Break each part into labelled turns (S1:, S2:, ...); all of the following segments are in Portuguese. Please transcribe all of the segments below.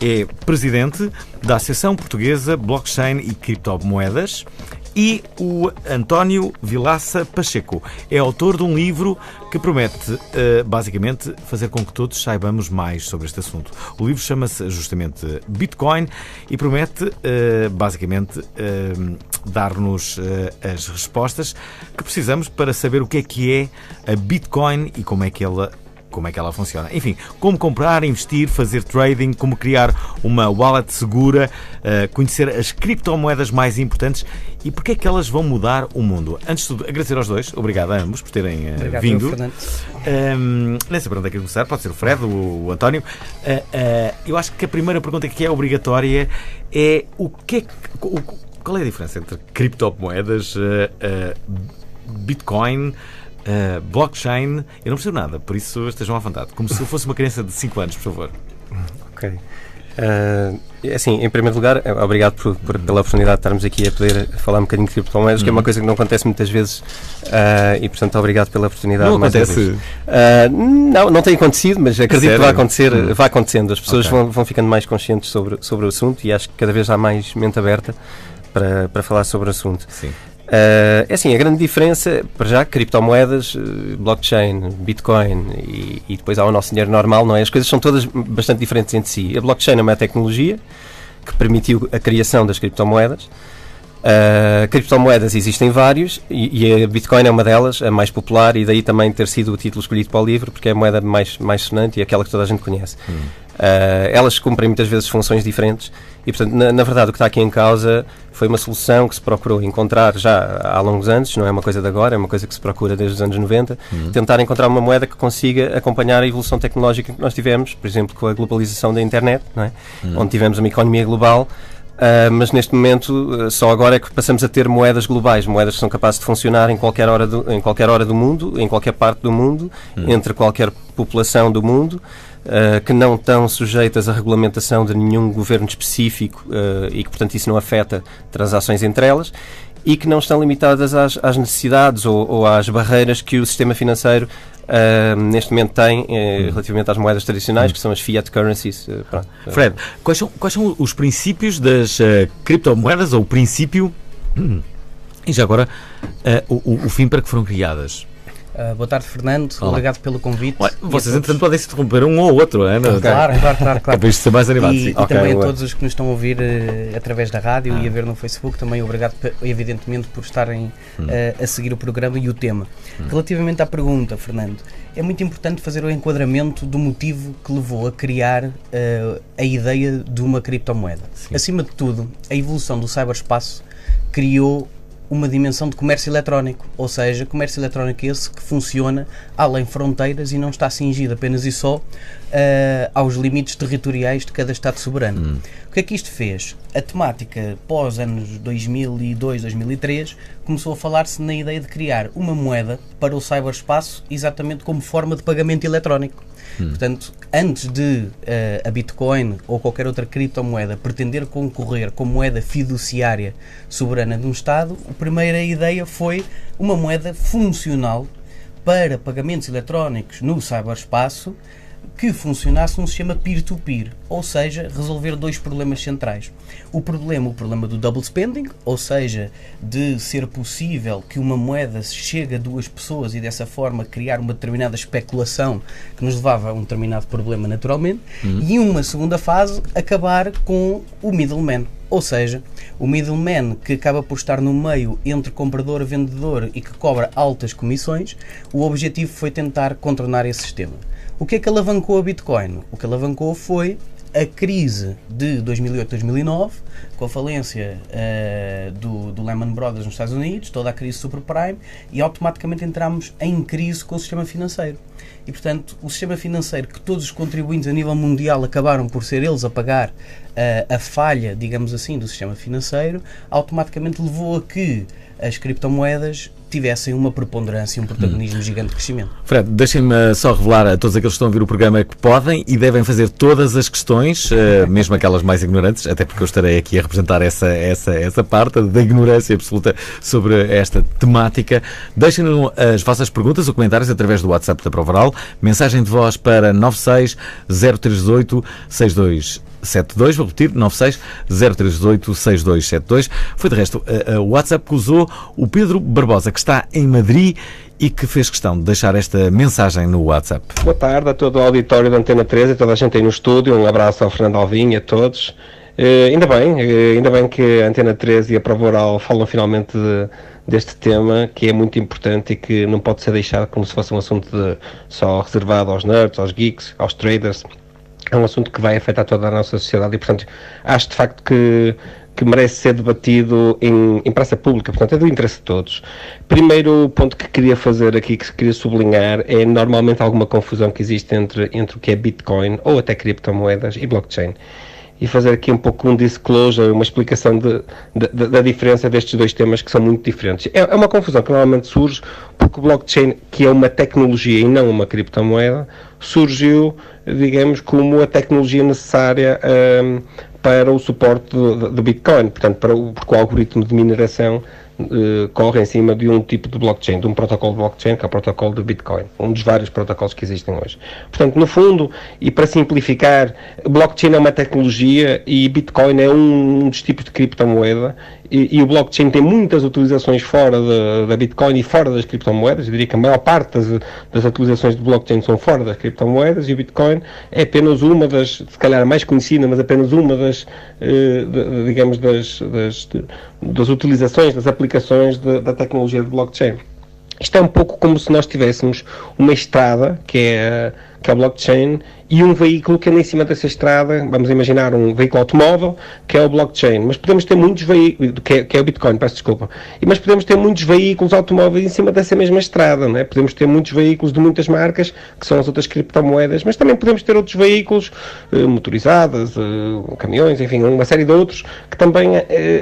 S1: é presidente da Associação Portuguesa Blockchain e Criptomoedas, e o António Vilaça Pacheco é autor de um livro que promete, basicamente, fazer com que todos saibamos mais sobre este assunto. O livro chama-se justamente Bitcoin e promete, basicamente, dar-nos as respostas que precisamos para saber o que é a Bitcoin e como é que ela funciona. Enfim, como comprar, investir, fazer trading, como criar uma wallet segura, conhecer as criptomoedas mais importantes e porque é que elas vão mudar o mundo. Antes de tudo, agradecer aos dois. Obrigado a ambos por terem vindo. Nem sei para onde é que começar. Pode ser o Fred, o António. Eu acho que a primeira pergunta que é obrigatória é qual é a diferença entre criptomoedas, Bitcoin, blockchain? Eu não percebo nada, por isso estejam à vontade. Como se eu fosse uma criança de 5 anos, por favor.
S2: Ok. Assim, em primeiro lugar, obrigado pela oportunidade de estarmos aqui a poder falar um bocadinho de criptomoedas, que é uma coisa que não acontece muitas vezes, e portanto obrigado pela oportunidade.
S1: Não acontece?
S2: Não tem acontecido, mas acredito que vai acontecer, vai acontecendo. As pessoas vão ficando mais conscientes sobre o assunto e acho que cada vez há mais mente aberta para falar sobre o assunto.
S1: Sim.
S2: Assim, a grande diferença, para já, criptomoedas, blockchain, Bitcoin e depois há o nosso dinheiro normal, não é? As coisas são todas bastante diferentes entre si. A blockchain é uma tecnologia que permitiu a criação das criptomoedas. Criptomoedas existem vários e a Bitcoin é uma delas, a mais popular, e daí também ter sido o título escolhido para o livro, porque é a moeda mais sonante e aquela que toda a gente conhece. Elas cumprem muitas vezes funções diferentes e, portanto, na verdade, o que está aqui em causa foi uma solução que se procurou encontrar já há longos anos, não é uma coisa de agora, é uma coisa que se procura desde os anos 90, tentar encontrar uma moeda que consiga acompanhar a evolução tecnológica que nós tivemos, por exemplo, com a globalização da internet, não é? Onde tivemos uma economia global. Mas neste momento só agora é que passamos a ter moedas globais, moedas que são capazes de funcionar em qualquer hora do mundo, em qualquer parte do mundo, entre qualquer população do mundo, que não estão sujeitas à regulamentação de nenhum governo específico e que, portanto, isso não afeta transações entre elas e que não estão limitadas às necessidades ou às barreiras que o sistema financeiro neste momento tem relativamente às moedas tradicionais, que são as fiat currencies.
S1: Fred, quais são os princípios das criptomoedas, ou o princípio e já agora o fim para que foram criadas?
S3: Boa tarde, Fernando.
S1: Olá.
S3: Obrigado pelo convite.
S1: Olha, vocês, entretanto, podem se interromper um ou outro, não é?
S3: Claro.
S1: É para isto ser mais animado.
S3: E também a todos os que nos estão a ouvir através da rádio e a ver no Facebook, também obrigado, evidentemente, por estarem a seguir o programa e o tema. Relativamente à pergunta, Fernando, é muito importante fazer o enquadramento do motivo que levou a criar a ideia de uma criptomoeda. Sim. Acima de tudo, a evolução do ciberespaço criou uma dimensão de comércio eletrónico, ou seja, comércio eletrónico esse que funciona além fronteiras e não está cingido apenas e só aos limites territoriais de cada Estado soberano. O que é que isto fez? A temática pós anos 2002, 2003 começou a falar-se na ideia de criar uma moeda para o ciberespaço exatamente como forma de pagamento eletrónico. Portanto, antes de a Bitcoin ou qualquer outra criptomoeda pretender concorrer como moeda fiduciária soberana de um Estado, a primeira ideia foi uma moeda funcional para pagamentos eletrónicos no ciberespaço que funcionasse num sistema peer-to-peer, ou seja, resolver dois problemas centrais. O problema do double spending, ou seja, de ser possível que uma moeda chegue a duas pessoas e dessa forma criar uma determinada especulação que nos levava a um determinado problema naturalmente, e uma segunda fase, acabar com o middleman. Ou seja, o middleman que acaba por estar no meio entre comprador e vendedor e que cobra altas comissões, o objetivo foi tentar contornar esse sistema. O que é que alavancou a Bitcoin? O que alavancou foi a crise de 2008-2009, com a falência do Lehman Brothers nos Estados Unidos, toda a crise subprime, e automaticamente entramos em crise com o sistema financeiro. E, portanto, o sistema financeiro que todos os contribuintes a nível mundial acabaram por ser eles a pagar a falha, digamos assim, do sistema financeiro, automaticamente levou a que as criptomoedas tivessem uma preponderância e um protagonismo gigante de crescimento.
S1: Fred, deixem-me só revelar a todos aqueles que estão a ouvir o programa que podem e devem fazer todas as questões, mesmo aquelas mais ignorantes, até porque eu estarei aqui a representar essa parte da ignorância absoluta sobre esta temática. Deixem-nos as vossas perguntas ou comentários através do WhatsApp da Prova Oral, mensagem de voz para 96 038 62 62, vou repetir, 96-038-6272. Foi de resto o WhatsApp que usou o Pedro Barbosa, que está em Madrid e que fez questão de deixar esta mensagem no WhatsApp.
S4: Boa tarde a todo o auditório da Antena 13 e toda a gente aí no estúdio. Um abraço ao Fernando Alvim e a todos. Ainda bem que a Antena 13 e a Prova Oral falam finalmente deste tema, que é muito importante e que não pode ser deixado como se fosse um assunto só reservado aos nerds, aos geeks, aos traders. É um assunto que vai afetar toda a nossa sociedade e, portanto, acho de facto que merece ser debatido em praça pública, portanto é do interesse de todos. Primeiro ponto que queria fazer aqui, que queria sublinhar, é normalmente alguma confusão que existe entre o que é Bitcoin ou até criptomoedas e blockchain. E fazer aqui um pouco um disclosure, uma explicação da diferença destes dois temas que são muito diferentes. É uma confusão que normalmente surge porque o blockchain, que é uma tecnologia e não uma criptomoeda, surgiu, digamos, como a tecnologia necessária para o suporte do Bitcoin, portanto, porque o algoritmo de mineração corre em cima de um tipo de blockchain, de um protocolo de blockchain, que é o protocolo do Bitcoin, um dos vários protocolos que existem hoje. Portanto, no fundo, e para simplificar, blockchain é uma tecnologia e Bitcoin é um dos tipos de criptomoeda, e o blockchain tem muitas utilizações fora da Bitcoin e fora das criptomoedas. Eu diria que a maior parte das utilizações de blockchain são fora das criptomoedas, e o Bitcoin é apenas uma das, se calhar a mais conhecida, mas apenas uma das, digamos, das utilizações, das aplicações da tecnologia de blockchain. Isto é um pouco como se nós tivéssemos uma estrada, que é a blockchain, e um veículo que anda em cima dessa estrada. Vamos imaginar um veículo automóvel, que é o blockchain, mas podemos ter muitos veículos, que é o Bitcoin, peço desculpa, mas podemos ter muitos veículos automóveis em cima dessa mesma estrada, não é? Podemos ter muitos veículos de muitas marcas, que são as outras criptomoedas, mas também podemos ter outros veículos motorizados, caminhões, enfim, uma série de outros, que também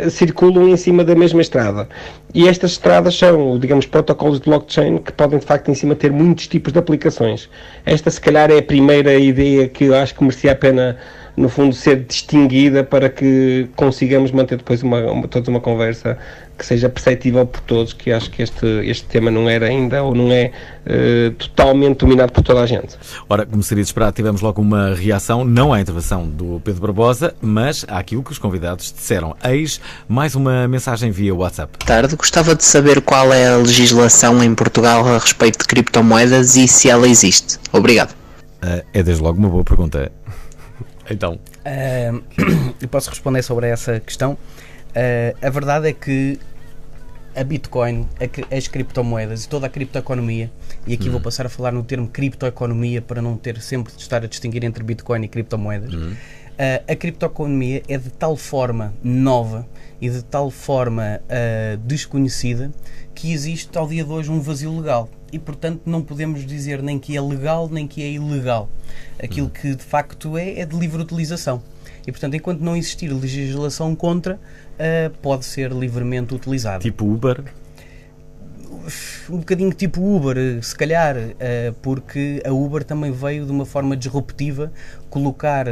S4: circulam em cima da mesma estrada. E estas estradas são, digamos, protocolos de blockchain que podem, de facto, em cima ter muitos tipos de aplicações. Esta, se calhar, é a primeira ideia que eu acho que merecia a pena, no fundo, ser distinguida para que consigamos manter depois toda uma conversa que seja perceptível por todos, que acho que este tema não era ainda, ou não é totalmente dominado por toda a gente.
S1: Ora, como seria de esperar, tivemos logo uma reação, não à intervenção do Pedro Barbosa, mas àquilo que os convidados disseram. Eis mais uma mensagem via WhatsApp.
S5: Boa tarde, gostava de saber qual é a legislação em Portugal a respeito de criptomoedas e se ela existe. Obrigado.
S1: É desde logo uma boa pergunta. Então,
S3: eu posso responder sobre essa questão. A verdade é que a Bitcoin, as criptomoedas e toda a criptoeconomia, e aqui vou passar a falar no termo criptoeconomia para não ter sempre de estar a distinguir entre Bitcoin e criptomoedas. A criptoeconomia é de tal forma nova e de tal forma desconhecida que existe ao dia de hoje um vazio legal. E, portanto, não podemos dizer nem que é legal nem que é ilegal. Aquilo que de facto é de livre utilização. E, portanto, enquanto não existir legislação contra, pode ser livremente utilizado.
S1: tipo Uber?
S3: Um bocadinho tipo Uber, se calhar, porque a Uber também veio de uma forma disruptiva colocar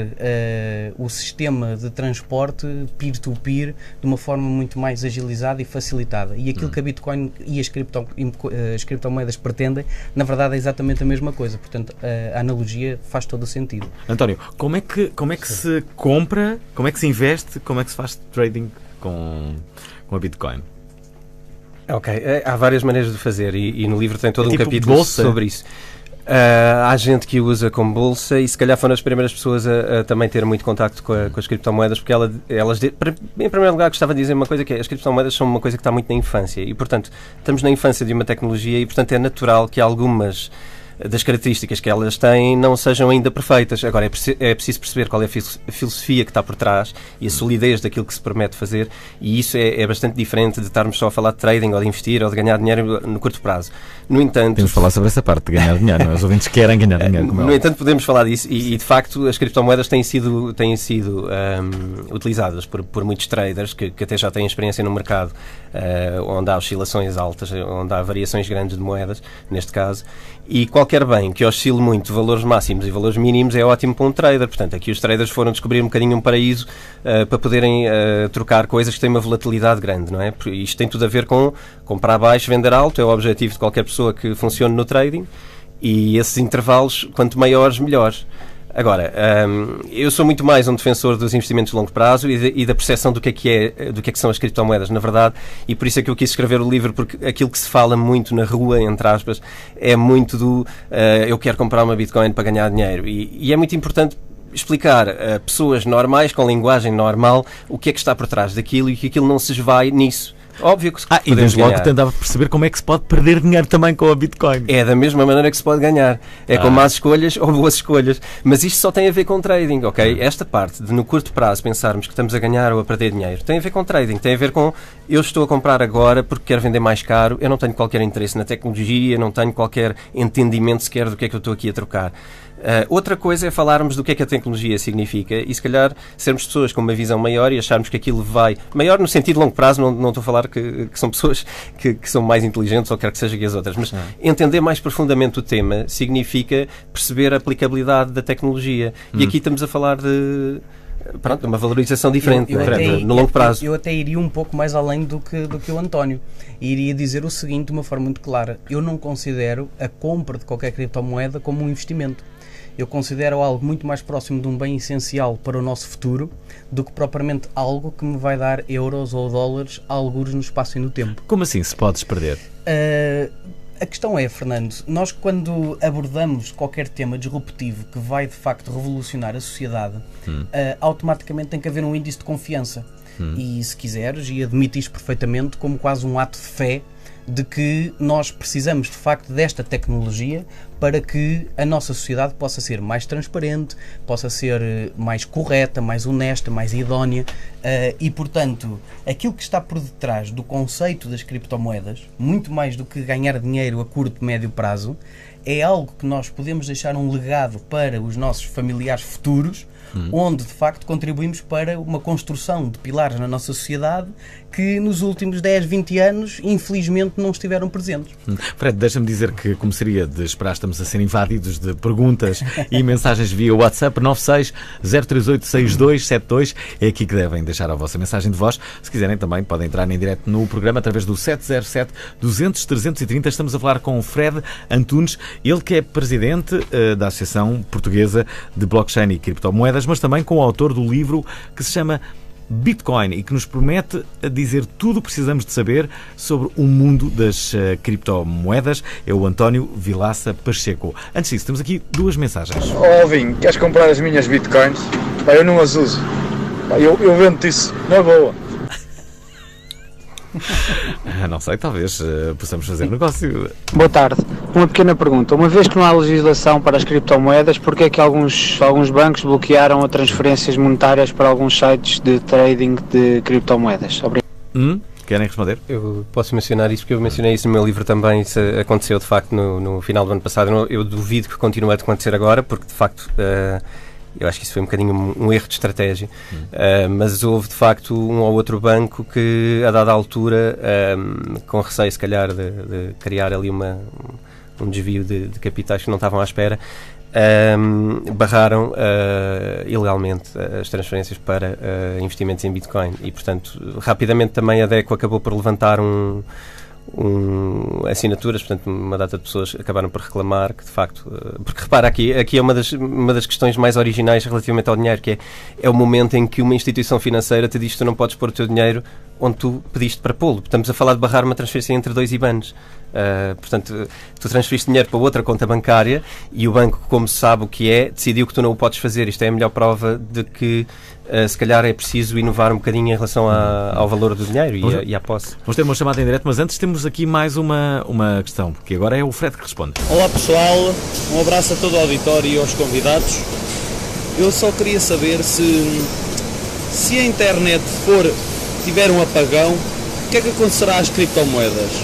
S3: o sistema de transporte peer-to-peer de uma forma muito mais agilizada e facilitada. E aquilo que a Bitcoin e as criptomoedas pretendem, na verdade, é exatamente a mesma coisa. Portanto, a analogia faz todo o sentido.
S1: António, como é que se compra, como é que se investe, como é que se faz trading com a Bitcoin?
S2: Ok, há várias maneiras de fazer e no livro tem todo um
S1: tipo
S2: capítulo
S1: bolsa
S2: sobre isso. Há gente que usa como bolsa e se calhar foram as primeiras pessoas a também ter muito contacto com as criptomoedas, porque em primeiro lugar gostava de dizer uma coisa, que é, as criptomoedas são uma coisa que está muito na infância e, portanto, estamos na infância de uma tecnologia e, portanto, é natural que algumas das características que elas têm não sejam ainda perfeitas. Agora, é preciso perceber qual é a filosofia que está por trás e a solidez daquilo que se permite fazer, e isso é bastante diferente de estarmos só a falar de trading ou de investir ou de ganhar dinheiro no curto prazo. No entanto...
S1: Temos de falar sobre essa parte de ganhar dinheiro, não é? Os ouvintes querem ganhar dinheiro. Como
S2: no entanto, podemos falar disso e de facto, as criptomoedas têm sido utilizadas por muitos traders que até já têm experiência no mercado, onde há oscilações altas, onde há variações grandes de moedas, neste caso, e qualquer bem que oscile muito valores máximos e valores mínimos é ótimo para um trader. Portanto, aqui os traders foram descobrir um bocadinho um paraíso para poderem trocar coisas que têm uma volatilidade grande, não é? Isto tem tudo a ver com comprar baixo, vender alto, é o objetivo de qualquer pessoa que funcione no trading, e esses intervalos, quanto maiores, melhores. Agora, eu sou muito mais um defensor dos investimentos de longo prazo e da percepção do que é que são as criptomoedas, na verdade, e por isso é que eu quis escrever o livro, porque aquilo que se fala muito na rua, entre aspas, é muito do eu quero comprar uma Bitcoin para ganhar dinheiro, e é muito importante explicar a pessoas normais, com linguagem normal, o que é que está por trás daquilo e que aquilo não se esvai nisso. Óbvio que
S1: e desde logo tentava perceber como é que se pode perder dinheiro também com a Bitcoin.
S2: É da mesma maneira que se pode ganhar. É com más escolhas ou boas escolhas. Mas isto só tem a ver com trading, ok? Esta parte de no curto prazo pensarmos que estamos a ganhar ou a perder dinheiro tem a ver com trading. Tem a ver com eu estou a comprar agora porque quero vender mais caro, eu não tenho qualquer interesse na tecnologia, não tenho qualquer entendimento sequer do que é que eu estou aqui a trocar. Outra coisa é falarmos do que é que a tecnologia significa e se calhar sermos pessoas com uma visão maior e acharmos que aquilo vai... Maior no sentido de longo prazo, não estou a falar que são pessoas que são mais inteligentes ou quer que seja que as outras, mas entender mais profundamente o tema significa perceber a aplicabilidade da tecnologia. E aqui estamos a falar de... Pronto, uma valorização diferente no longo prazo.
S3: Eu até iria um pouco mais além do que o António. E iria dizer o seguinte de uma forma muito clara. Eu não considero a compra de qualquer criptomoeda como um investimento. Eu considero algo muito mais próximo de um bem essencial para o nosso futuro do que propriamente algo que me vai dar euros ou dólares algures no espaço e no tempo.
S1: Como assim se podes perder?
S3: A questão é, Fernando, nós quando abordamos qualquer tema disruptivo que vai de facto revolucionar a sociedade, automaticamente tem que haver um índice de confiança. E se quiseres, e admito isto perfeitamente como quase um ato de fé de que nós precisamos de facto desta tecnologia para que a nossa sociedade possa ser mais transparente, possa ser mais correta, mais honesta, mais idónea e, portanto, aquilo que está por detrás do conceito das criptomoedas, muito mais do que ganhar dinheiro a curto e médio prazo, é algo que nós podemos deixar um legado para os nossos familiares futuros, onde de facto contribuímos para uma construção de pilares na nossa sociedade que nos últimos 10, 20 anos infelizmente não estiveram presentes.
S1: Fred, deixa-me dizer que, como seria de esperar, estamos a ser invadidos de perguntas e mensagens via WhatsApp 96-038-6272. É aqui que devem deixar a vossa mensagem de voz. Se quiserem também podem entrar em direto no programa através do 707-200-330. Estamos a falar com o Fred Antunes, ele que é presidente da Associação Portuguesa de Blockchain e Criptomoedas, mas também com o autor do livro que se chama Bitcoin e que nos promete dizer tudo o que precisamos de saber sobre o mundo das criptomoedas. É o António Vilaça Pacheco. Antes disso, temos aqui duas mensagens.
S6: Alvin, queres comprar as minhas Bitcoins? Pá, eu não as uso. Pá, eu vendo-te isso na boa.
S1: Não sei, talvez possamos fazer negócio.
S7: Boa tarde. Uma pequena pergunta. Uma vez que não há legislação para as criptomoedas, porquê é que alguns bancos bloquearam as transferências monetárias para alguns sites de trading de criptomoedas? Obrigado.
S1: Querem responder?
S2: Eu posso mencionar isso porque eu mencionei isso no meu livro também. Isso aconteceu de facto no final do ano passado. Eu duvido que continue a acontecer agora, porque de facto... eu acho que isso foi um bocadinho um erro de estratégia, mas houve de facto um ou outro banco que a dada altura, com receio se calhar de criar ali um desvio de capitais que não estavam à espera, barraram ilegalmente as transferências para investimentos em Bitcoin e portanto rapidamente também a DECO acabou por levantar assinaturas, portanto uma data de pessoas acabaram por reclamar que de facto, porque repara aqui é uma das questões mais originais relativamente ao dinheiro, que é o momento em que uma instituição financeira te diz que tu não podes pôr o teu dinheiro onde tu pediste para pô-lo. Estamos a falar de barrar uma transferência entre 2 IBANs. Portanto, tu transferiste dinheiro para outra conta bancária e o banco, como sabe o que é, decidiu que tu não o podes fazer. Isto é a melhor prova de que se calhar é preciso inovar um bocadinho em relação ao valor do dinheiro e à posse.
S1: Vamos ter uma chamada em direto, mas antes temos aqui mais uma questão, porque agora é o Fred que responde.
S8: Olá pessoal, um abraço a todo o auditório e aos convidados. Eu só queria saber se a internet tiver um apagão, o que é que acontecerá às criptomoedas?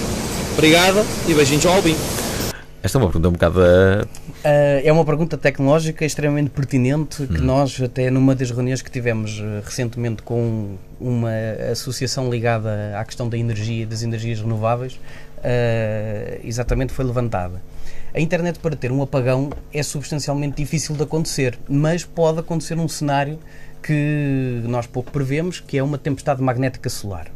S8: Obrigado e beijinhos ao Albin.
S1: Esta é uma pergunta um bocado...
S3: É uma pergunta tecnológica extremamente pertinente que nós, até numa das reuniões que tivemos recentemente com uma associação ligada à questão da energia, das energias renováveis, exatamente foi levantada. A internet, para ter um apagão, é substancialmente difícil de acontecer, mas pode acontecer um cenário que nós pouco prevemos, que é uma tempestade magnética solar.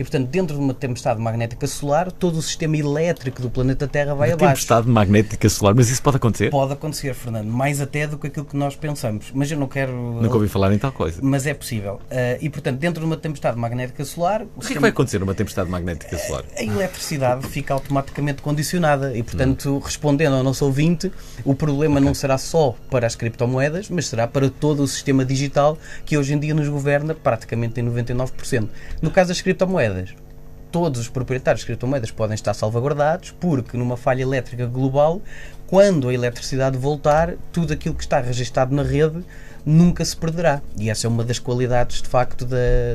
S3: E, portanto, dentro de uma tempestade magnética solar, todo o sistema elétrico do planeta Terra vai
S1: Uma
S3: abaixo.
S1: tempestade magnética solar, mas isso pode acontecer?
S3: Pode acontecer, Fernando, mais até do que aquilo que nós pensamos. Mas eu não quero...
S1: Nunca ouvi falar em tal coisa.
S3: Mas é possível. E, portanto, dentro de uma tempestade magnética solar...
S1: O que é que vai acontecer numa tempestade magnética solar?
S3: A eletricidade fica automaticamente condicionada e, portanto, respondendo ao nosso ouvinte, o problema não será só para as criptomoedas, mas será para todo o sistema digital que hoje em dia nos governa praticamente em 99%. No caso das criptomoedas, todos os proprietários de criptomoedas podem estar salvaguardados, porque numa falha elétrica global, quando a eletricidade voltar, tudo aquilo que está registado na rede nunca se perderá. E essa é uma das qualidades, de facto,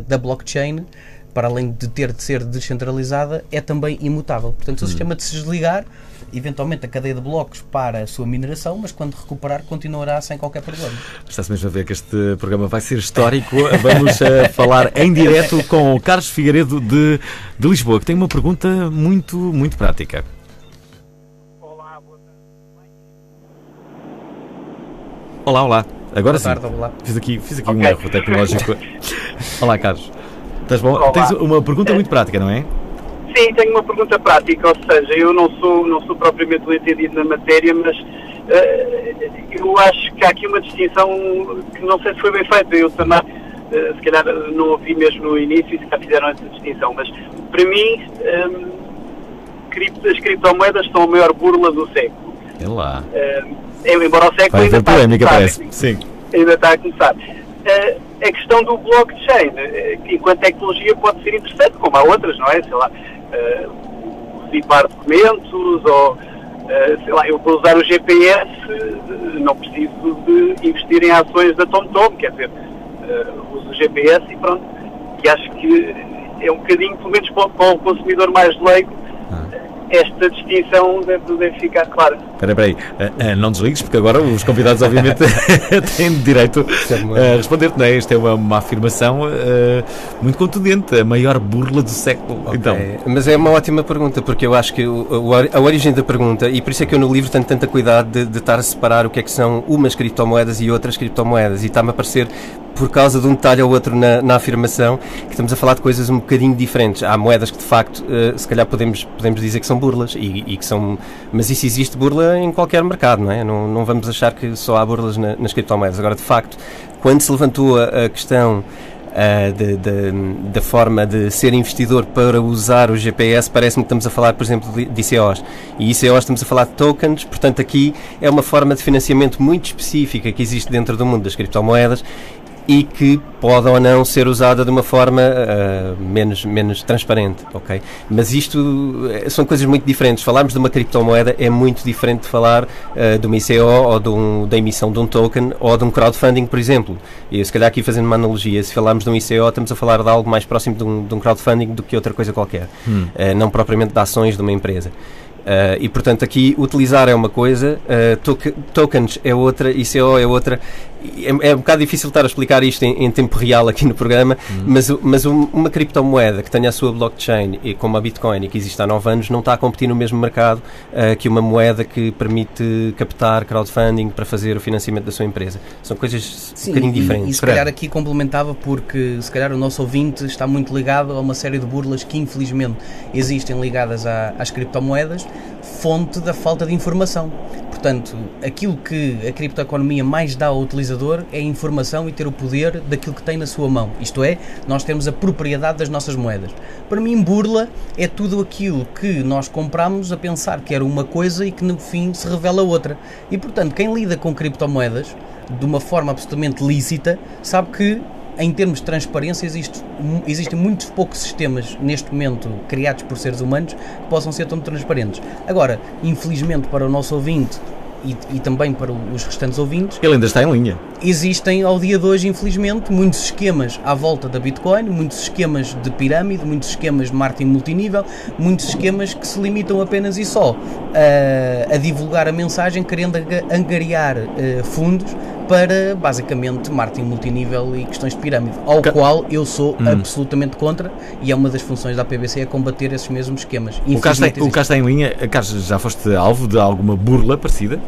S3: da blockchain. Para além de ter de ser descentralizada, é também imutável. Portanto, se o sistema de se desligar, eventualmente a cadeia de blocos para a sua mineração, mas quando recuperar continuará sem qualquer problema.
S1: Está-se mesmo a ver que este programa vai ser histórico. Vamos falar em direto com o Carlos Figueiredo de Lisboa, que tem uma pergunta muito, muito prática.
S9: Olá, boa tarde.
S1: Olá. Agora
S3: Boa
S1: sim.
S3: tarde, olá.
S1: Fiz aqui um erro tecnológico. Olá, Carlos. Estás bom?
S9: Olá.
S1: Tens uma pergunta muito prática, não é?
S9: Sim, tenho uma pergunta prática, ou seja, eu não sou propriamente entendido na matéria, mas eu acho que há aqui uma distinção que não sei se foi bem feita. Eu também, se calhar, não ouvi mesmo no início e se calhar fizeram essa distinção, mas para mim, as criptomoedas são a maior burla do século.
S1: É lá.
S9: Embora o século
S1: Vai
S9: ainda
S1: haver
S9: está
S1: polémica,
S9: a
S1: parece.
S9: começar.
S1: Sim.
S9: Ainda está a começar. A questão do blockchain, enquanto tecnologia, pode ser interessante, como há outras, não é? Sei lá, zipar documentos, ou sei lá, eu vou usar o GPS, não preciso de investir em ações da TomTom, quer dizer, uso o GPS e pronto. E acho que é um bocadinho, pelo menos para o consumidor mais leigo, esta distinção deve ficar clara.
S1: Espera aí, não desligues, porque agora os convidados obviamente têm direito a responder-te, não é? Esta é uma afirmação muito contundente, a maior burla do século.
S2: Okay.
S1: Então.
S2: Mas é uma ótima pergunta, porque eu acho que a origem da pergunta, e por isso é que eu no livro tenho tanta cuidado de estar a separar o que é que são umas criptomoedas e outras criptomoedas, e está-me a parecer, por causa de um detalhe ou outro na afirmação, que estamos a falar de coisas um bocadinho diferentes. Há moedas que de facto, se calhar podemos dizer que são burlas, e que são, mas isso existe burla em qualquer mercado, não é? Não vamos achar que só há burlas nas criptomoedas. Agora, de facto, quando se levantou a questão da forma de ser investidor para usar o GPS, parece-me que estamos a falar, por exemplo, de ICOs. E ICOs estamos a falar de tokens, portanto aqui é uma forma de financiamento muito específica que existe dentro do mundo das criptomoedas e que pode ou não ser usada de uma forma menos transparente, ok? Mas isto são coisas muito diferentes. Falarmos de uma criptomoeda é muito diferente de falar de uma ICO ou da emissão de um token ou de um crowdfunding, por exemplo. E se calhar aqui fazendo uma analogia, se falarmos de um ICO, estamos a falar de algo mais próximo de um crowdfunding do que outra coisa qualquer. Não propriamente de ações de uma empresa. E portanto aqui utilizar é uma coisa, tokens é outra, ICO é outra. É um bocado difícil estar a explicar isto em tempo real aqui no programa, mas uma criptomoeda que tenha a sua blockchain, e como a Bitcoin, e que existe há 9 anos, não está a competir no mesmo mercado que uma moeda que permite captar crowdfunding para fazer o financiamento da sua empresa. São coisas um bocadinho diferentes.
S3: E se calhar aqui complementava, porque se calhar o nosso ouvinte está muito ligado a uma série de burlas que infelizmente existem ligadas às criptomoedas, fonte da falta de informação. Portanto, aquilo que a criptoeconomia mais dá ao utilizador é a informação e ter o poder daquilo que tem na sua mão. Isto é, nós temos a propriedade das nossas moedas. Para mim, burla é tudo aquilo que nós compramos a pensar que era uma coisa e que no fim se revela outra. E, portanto, quem lida com criptomoedas de uma forma absolutamente lícita sabe que, em termos de transparência, existem muitos poucos sistemas neste momento criados por seres humanos que possam ser tão transparentes. Agora, infelizmente para o nosso ouvinte e também para os restantes ouvintes,
S1: ele ainda está em linha.
S3: Existem ao dia de hoje, infelizmente, muitos esquemas à volta da Bitcoin, muitos esquemas de pirâmide, muitos esquemas de marketing multinível, muitos esquemas que se limitam apenas e só a divulgar a mensagem, querendo angariar fundos para, basicamente, marketing multinível e questões de pirâmide, ao qual eu sou absolutamente contra, e é uma das funções da APBC é combater esses mesmos esquemas.
S1: O Carlos está em linha. Carlos, já foste alvo de alguma burla parecida?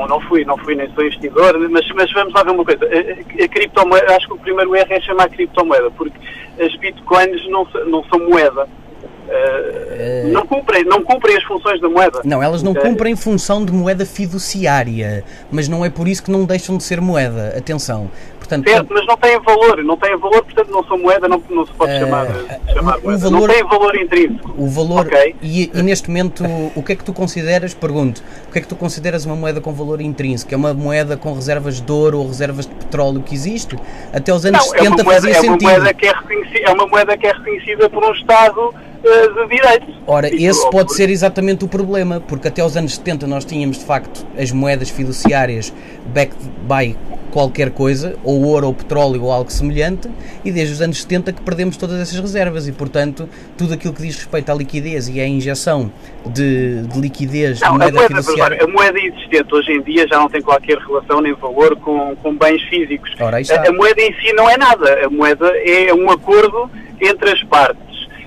S9: Não fui, nem sou investidor, mas vamos lá ver uma coisa. A criptomoeda, acho que o primeiro erro é chamar criptomoeda, porque as bitcoins não são moeda. Não cumprem as funções da moeda.
S3: Não, elas não cumprem função de moeda fiduciária, mas não é por isso que não deixam de ser moeda. Atenção. Portanto,
S9: certo, mas não têm valor, portanto não são moeda, não se pode chamar moeda. Valor, não tem valor intrínseco.
S3: O valor, e neste momento, o que é que tu consideras, pergunto, o que é que tu consideras uma moeda com valor intrínseco? É uma moeda com reservas de ouro ou reservas de petróleo que existe? Até os anos 70 fazia sentido.
S9: É uma moeda que é reconhecida por um Estado de direito.
S3: Ora, esse pode ser exatamente o problema, porque até os anos 70 nós tínhamos de facto as moedas fiduciárias backed by qualquer coisa, ou ouro ou petróleo ou algo semelhante, e desde os anos 70 que perdemos todas essas reservas e, portanto, tudo aquilo que diz respeito à liquidez e à injeção de liquidez de moeda fiduciária...
S9: A moeda existente hoje em dia já não tem qualquer relação nem valor com bens físicos.
S3: Ora,
S9: a moeda em si não é nada, a moeda é um acordo entre as partes.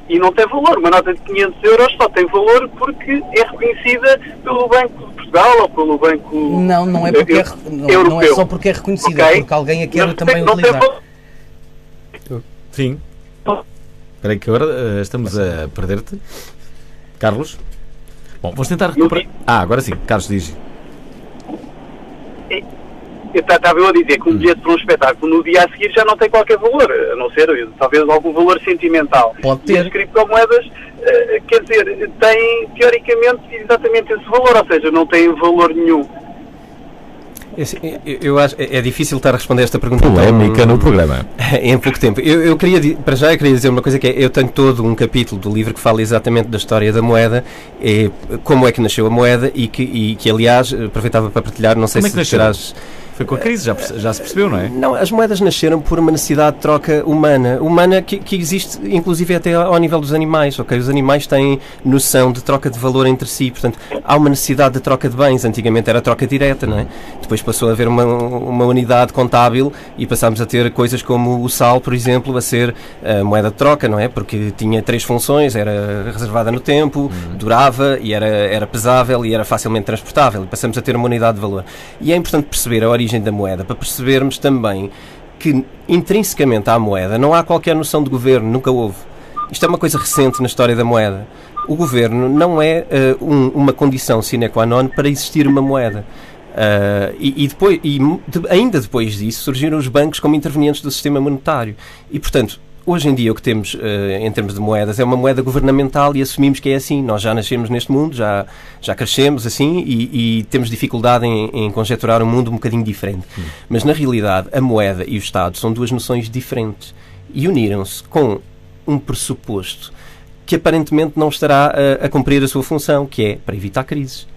S9: E não tem valor. Uma nota de 500 euros só tem valor porque é reconhecida pelo Banco de Portugal ou pelo Banco
S3: Não é porque não é só porque é reconhecida, é porque alguém a quer também utilizar.
S1: Sim. Espera aí que agora estamos a perder-te. Carlos? Bom, vamos tentar recuperar... agora sim. Carlos, diz.
S9: Eu estava a dizer que um bilhete para um espetáculo no dia a seguir já não tem qualquer valor, a não ser talvez algum valor sentimental.
S3: Pode ter.
S9: E as criptomoedas, quer dizer, têm teoricamente exatamente esse valor, ou seja, não têm valor nenhum.
S2: Eu acho é difícil estar a responder esta pergunta
S1: polémica no programa
S2: em pouco tempo. Eu queria dizer uma coisa, que é, eu tenho todo um capítulo do livro que fala exatamente da história da moeda, como é que nasceu a moeda e que aliás aproveitava para partilhar, não sei se terás...
S1: Foi com a crise, já se percebeu, não é?
S2: Não, as moedas nasceram por uma necessidade de troca humana que existe inclusive até ao nível dos animais, ok? Os animais têm noção de troca de valor entre si, portanto há uma necessidade de troca de bens. Antigamente era troca direta, não é? Depois passou a haver uma unidade contábil e passámos a ter coisas como o sal, por exemplo, a ser a moeda de troca, não é? Porque tinha 3 funções, era reservada no tempo, durava e era pesável e era facilmente transportável, e passamos a ter uma unidade de valor. E é importante perceber a origem da moeda, para percebermos também que intrinsecamente à moeda não há qualquer noção de governo, nunca houve. Isto é uma coisa recente na história da moeda. O governo não é uma condição sine qua non para existir uma moeda. Ainda depois disso surgiram os bancos como intervenientes do sistema monetário. E, portanto, hoje em dia o que temos em termos de moedas é uma moeda governamental e assumimos que é assim. Nós já nascemos neste mundo, já crescemos assim e temos dificuldade em conjecturar um mundo um bocadinho diferente. Mas na realidade a moeda e o Estado são 2 noções diferentes e uniram-se com um pressuposto que aparentemente não estará a cumprir a sua função, que é para evitar crises.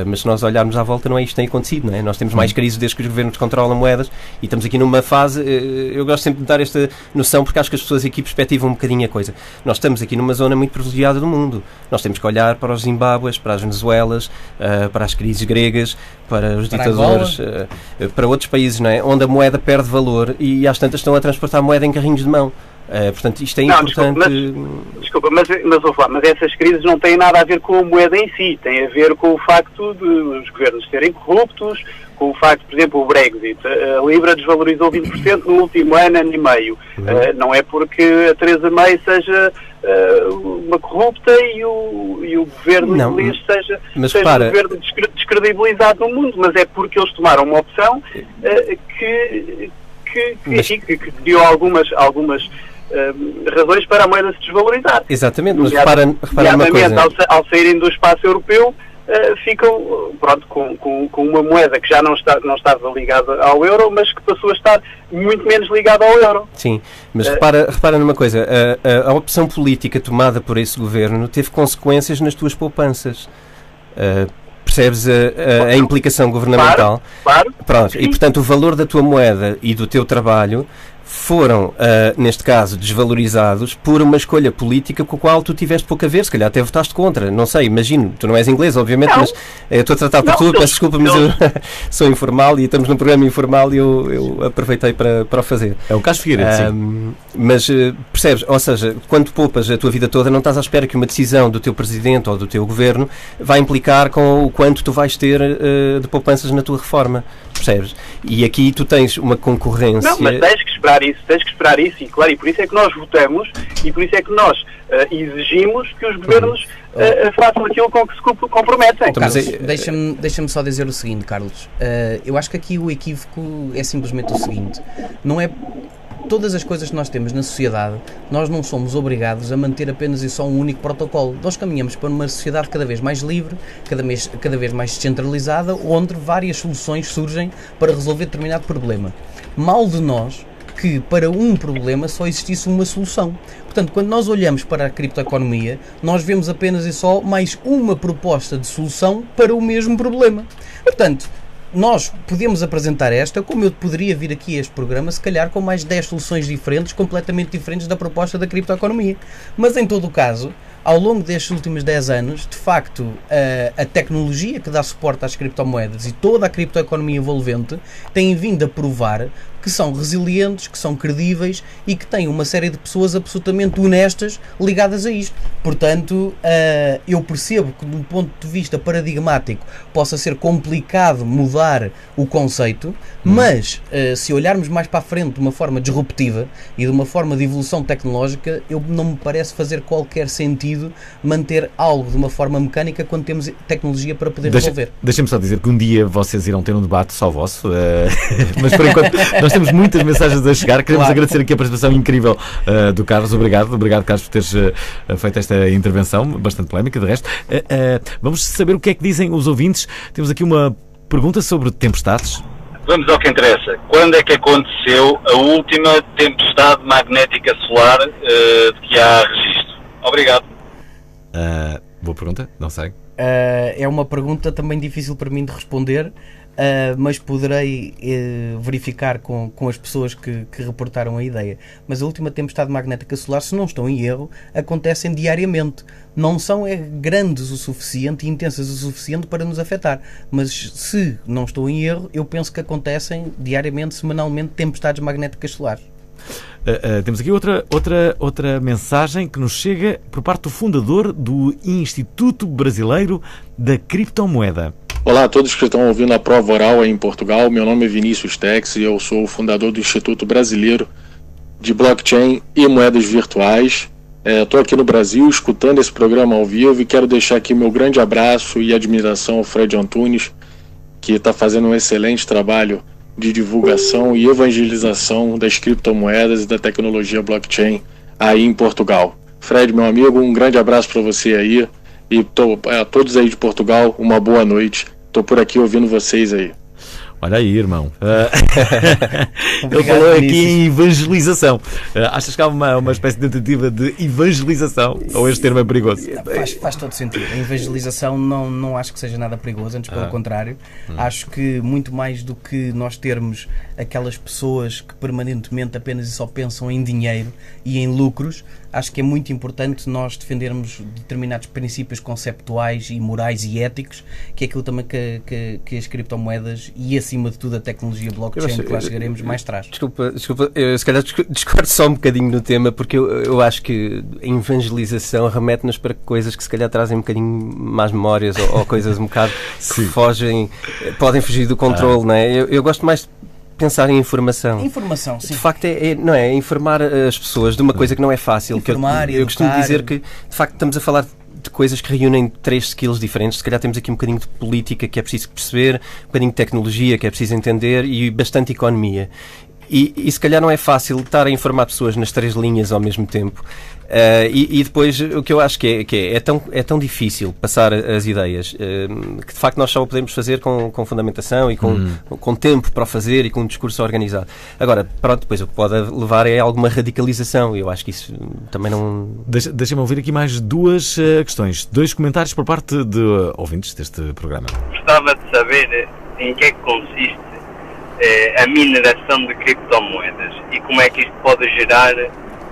S2: Mas se nós olharmos à volta não é isto que tem acontecido, não é? Nós temos mais crises desde que os governos controlam moedas e estamos aqui numa fase, eu gosto sempre de dar esta noção porque acho que as pessoas aqui perspectivam um bocadinho a coisa. Nós estamos aqui numa zona muito privilegiada do mundo. Nós temos que olhar para os Zimbábues, para as Venezuelas, para as crises gregas, para os ditadores, para outros países, não é? Onde a moeda perde valor e às tantas estão a transportar a moeda em carrinhos de mão. Portanto, isto é importante.
S9: Mas essas crises não têm nada a ver com a moeda em si, tem a ver com o facto de os governos serem corruptos, com o facto, por exemplo, o Brexit. A Libra desvalorizou 20% no último ano e meio. Não é porque a Theresa May seja uma corrupta e o governo inglês seja um governo descredibilizado no mundo, mas é porque eles tomaram uma opção que deu algumas razões para a moeda se desvalorizar.
S2: Exatamente, mas repara numa coisa.
S9: Ao saírem do espaço europeu, ficam com uma moeda que já não estava ligada ao euro, mas que passou a estar muito menos ligada ao euro.
S2: Sim, mas repara numa coisa, a opção política tomada por esse governo teve consequências nas tuas poupanças. Percebes a implicação governamental?
S9: Claro.
S2: Pronto, e portanto o valor da tua moeda e do teu trabalho foram, neste caso, desvalorizados por uma escolha política com a qual tu tiveste pouco a ver, se calhar até votaste contra, não sei, imagino, tu não és inglês, obviamente, mas eu estou a tratar por tu, peço desculpa, mas eu sou informal e estamos num programa informal e eu aproveitei para o fazer.
S1: É o Carlos Figueiredo, sim.
S2: Mas percebes, ou seja, quando poupas a tua vida toda, não estás à espera que uma decisão do teu presidente ou do teu governo vai implicar com o quanto tu vais ter de poupanças na tua reforma, percebes? E aqui tu tens uma concorrência...
S9: Não, mas tens que esperar isso, e claro, e por isso é que nós votamos e por isso é que nós exigimos que os governos façam aquilo com que se comprometem.
S3: Carlos, deixa-me só dizer o seguinte, Carlos. Eu acho que aqui o equívoco é simplesmente o seguinte: não é todas as coisas que nós temos na sociedade, nós não somos obrigados a manter apenas e só um único protocolo. Nós caminhamos para uma sociedade cada vez mais livre, cada vez mais descentralizada, onde várias soluções surgem para resolver determinado problema. Mal de nós que para um problema só existisse uma solução. Portanto, quando nós olhamos para a criptoeconomia, nós vemos apenas e só mais uma proposta de solução para o mesmo problema. Portanto, nós podemos apresentar esta, como eu poderia vir aqui a este programa, se calhar com mais 10 soluções diferentes, completamente diferentes da proposta da criptoeconomia. Mas em todo o caso, ao longo destes últimos 10 anos, de facto, a tecnologia que dá suporte às criptomoedas e toda a criptoeconomia envolvente tem vindo a provar que são resilientes, que são credíveis e que têm uma série de pessoas absolutamente honestas ligadas a isto. Portanto, eu percebo que, do ponto de vista paradigmático, possa ser complicado mudar o conceito, mas se olharmos mais para a frente de uma forma disruptiva e de uma forma de evolução tecnológica, não me parece fazer qualquer sentido manter algo de uma forma mecânica quando temos tecnologia para poder resolver.
S1: Deixem-me só dizer que um dia vocês irão ter um debate só vosso, mas por enquanto nós temos muitas mensagens a chegar. Queremos agradecer aqui a participação incrível do Carlos. Obrigado, Carlos, por teres feito esta intervenção, bastante polémica, de resto. Vamos saber o que é que dizem os ouvintes. Temos aqui uma pergunta sobre tempestades.
S10: Vamos ao que interessa. Quando é que aconteceu a última tempestade magnética solar de que há registro? Obrigado.
S1: Boa pergunta, não sei.
S3: É uma pergunta também difícil para mim de responder, mas poderei verificar com as pessoas que reportaram a ideia. Mas a última tempestade magnética solar, se não estou em erro, acontecem diariamente. Não são grandes o suficiente e intensas o suficiente para nos afetar. Mas se não estou em erro, eu penso que acontecem diariamente, semanalmente, tempestades magnéticas solares.
S1: Temos aqui outra mensagem que nos chega por parte do fundador do Instituto Brasileiro da Criptomoeda.
S11: Olá a todos que estão ouvindo a prova oral aí em Portugal. Meu nome é Vinícius Tex e eu sou o fundador do Instituto Brasileiro de Blockchain e Moedas Virtuais. Estou aqui no Brasil escutando esse programa ao vivo e quero deixar aqui meu grande abraço e admiração ao Fred Antunes, que está fazendo um excelente trabalho de divulgação e evangelização das criptomoedas e da tecnologia blockchain aí em Portugal. Fred, meu amigo, um grande abraço para você aí e a todos aí de Portugal, uma boa noite. Estou por aqui ouvindo vocês aí.
S1: Olha aí, irmão. Ele falou aqui em evangelização. Achas que há uma espécie de tentativa de evangelização? Ou este termo é perigoso?
S3: Faz todo sentido. A evangelização não acho que seja nada perigoso, antes pelo contrário. Acho que muito mais do que nós termos aquelas pessoas que permanentemente apenas e só pensam em dinheiro e em lucros, acho que é muito importante nós defendermos determinados princípios conceptuais e morais e éticos, que é aquilo também que as criptomoedas e, acima de tudo, a tecnologia blockchain, que lá chegaremos mais atrás.
S2: Desculpa, eu se calhar discordo só um bocadinho no tema, porque eu acho que a evangelização remete-nos para coisas que se calhar trazem um bocadinho mais memórias ou coisas um bocado que podem fugir do controle, não é? Eu gosto mais de pensar em informação.
S3: Informação, sim.
S2: De facto, não é informar as pessoas de uma coisa que não é fácil.
S3: Informar,
S2: eu costumo dizer que, de facto, estamos a falar de coisas que reúnem 3 skills diferentes. Se calhar temos aqui um bocadinho de política que é preciso perceber, um bocadinho de tecnologia que é preciso entender e bastante economia. E se calhar não é fácil estar a informar pessoas nas 3 linhas ao mesmo tempo. E depois o que eu acho que é tão difícil passar as ideias, que de facto nós só o podemos fazer com fundamentação e com tempo para o fazer e com um discurso organizado. Agora, pronto, depois o que pode levar é alguma radicalização e eu acho que isso também não...
S1: Deixa-me ouvir aqui mais 2 questões, 2 comentários por parte de ouvintes deste programa.
S12: Gostava de saber em que é que consiste
S9: a mineração de criptomoedas e como é que isto pode gerar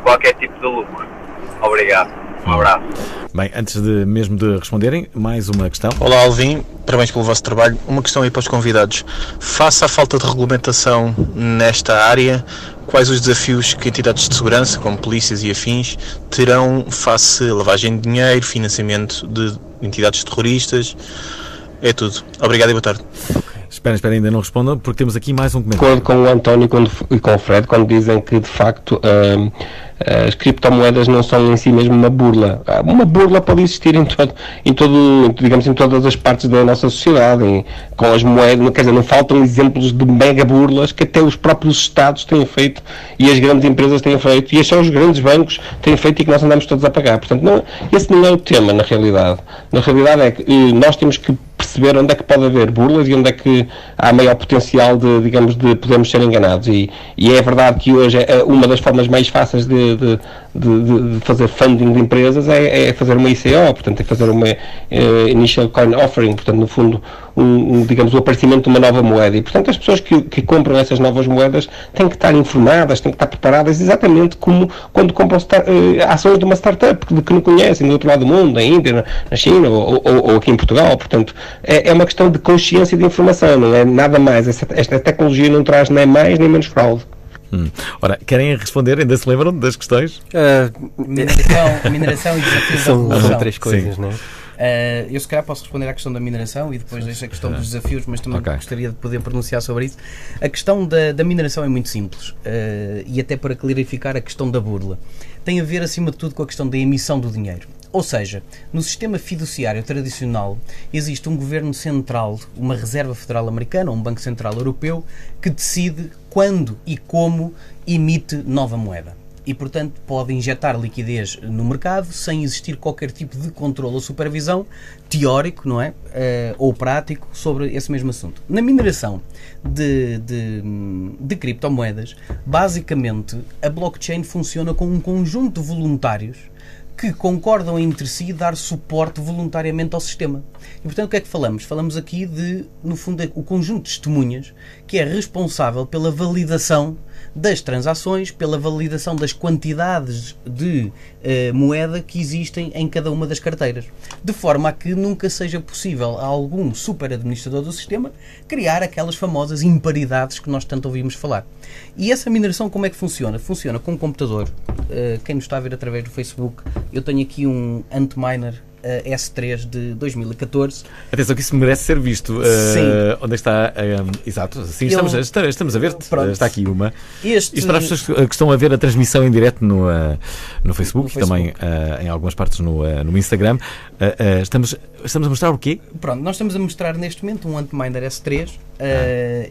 S9: qualquer tipo de lucro. Obrigado. Um abraço.
S1: Bem, antes mesmo de responderem, mais uma questão.
S12: Olá, Alvin, parabéns pelo vosso trabalho. Uma questão aí para os convidados. Face à falta de regulamentação nesta área, quais os desafios que entidades de segurança, como polícias e afins, terão face a lavagem de dinheiro, financiamento de entidades terroristas? É tudo. Obrigado e boa tarde.
S1: Espera, ainda não respondam, porque temos aqui mais um comentário.
S4: Com o António e com o Fred, quando dizem que, de facto, as criptomoedas não são em si mesmo uma burla. Uma burla pode existir em todas as partes da nossa sociedade. Com as moedas, quer dizer, não faltam exemplos de mega burlas que até os próprios Estados têm feito e as grandes empresas têm feito e só os grandes bancos têm feito e que nós andamos todos a pagar. Portanto, esse não é o tema, na realidade. Na realidade é que nós temos que perceber onde é que pode haver burlas e onde é que há maior potencial de podermos ser enganados. E é verdade que hoje uma das formas mais fáceis de fazer funding de empresas é fazer uma ICO, portanto é fazer uma Initial Coin Offering, portanto no fundo o aparecimento de uma nova moeda, e portanto as pessoas que compram essas novas moedas têm que estar informadas, têm que estar preparadas exatamente como quando compram ações de uma startup que não conhecem do outro lado do mundo, na Índia, na China ou aqui em Portugal. Portanto é uma questão de consciência e de informação, não é nada mais. Esta tecnologia não traz nem mais nem menos fraude.
S1: Ora, querem responder? Ainda se lembram das questões?
S3: Mineração e desafios da
S2: são
S3: população.
S2: três coisas, não é?
S3: Eu se calhar posso responder à questão da mineração e depois deixo a questão dos desafios, mas também gostaria de poder pronunciar sobre isso. A questão da mineração é muito simples, e até para clarificar a questão da burla. Tem a ver, acima de tudo, com a questão da emissão do dinheiro. Ou seja, no sistema fiduciário tradicional existe um governo central, uma Reserva Federal Americana, um Banco Central Europeu, que decide quando e como emite nova moeda. E, portanto, pode injetar liquidez no mercado sem existir qualquer tipo de controle ou supervisão teórico, não é? Ou prático sobre esse mesmo assunto. Na mineração de criptomoedas, basicamente, a blockchain funciona com um conjunto de voluntários que concordam entre si dar suporte voluntariamente ao sistema. E, portanto, o que é que falamos? Falamos aqui de, no fundo, o conjunto de testemunhas que é responsável pela validação das transações, pela validação das quantidades de moeda que existem em cada uma das carteiras. De forma a que nunca seja possível a algum super administrador do sistema criar aquelas famosas imparidades que nós tanto ouvimos falar. E essa mineração como é que funciona? Funciona com um computador. Quem nos está a ver através do Facebook, eu tenho aqui um Antminer S3 de 2014.
S1: Atenção que isso merece ser visto.
S3: Sim.
S1: Onde está? Exato. Sim, estamos a ver-te. Está aqui uma. Isto para as pessoas que estão a ver a transmissão em direto no Facebook e também em algumas partes no Instagram. Estamos a mostrar o quê?
S3: Pronto, nós estamos a mostrar neste momento um Antminer S3,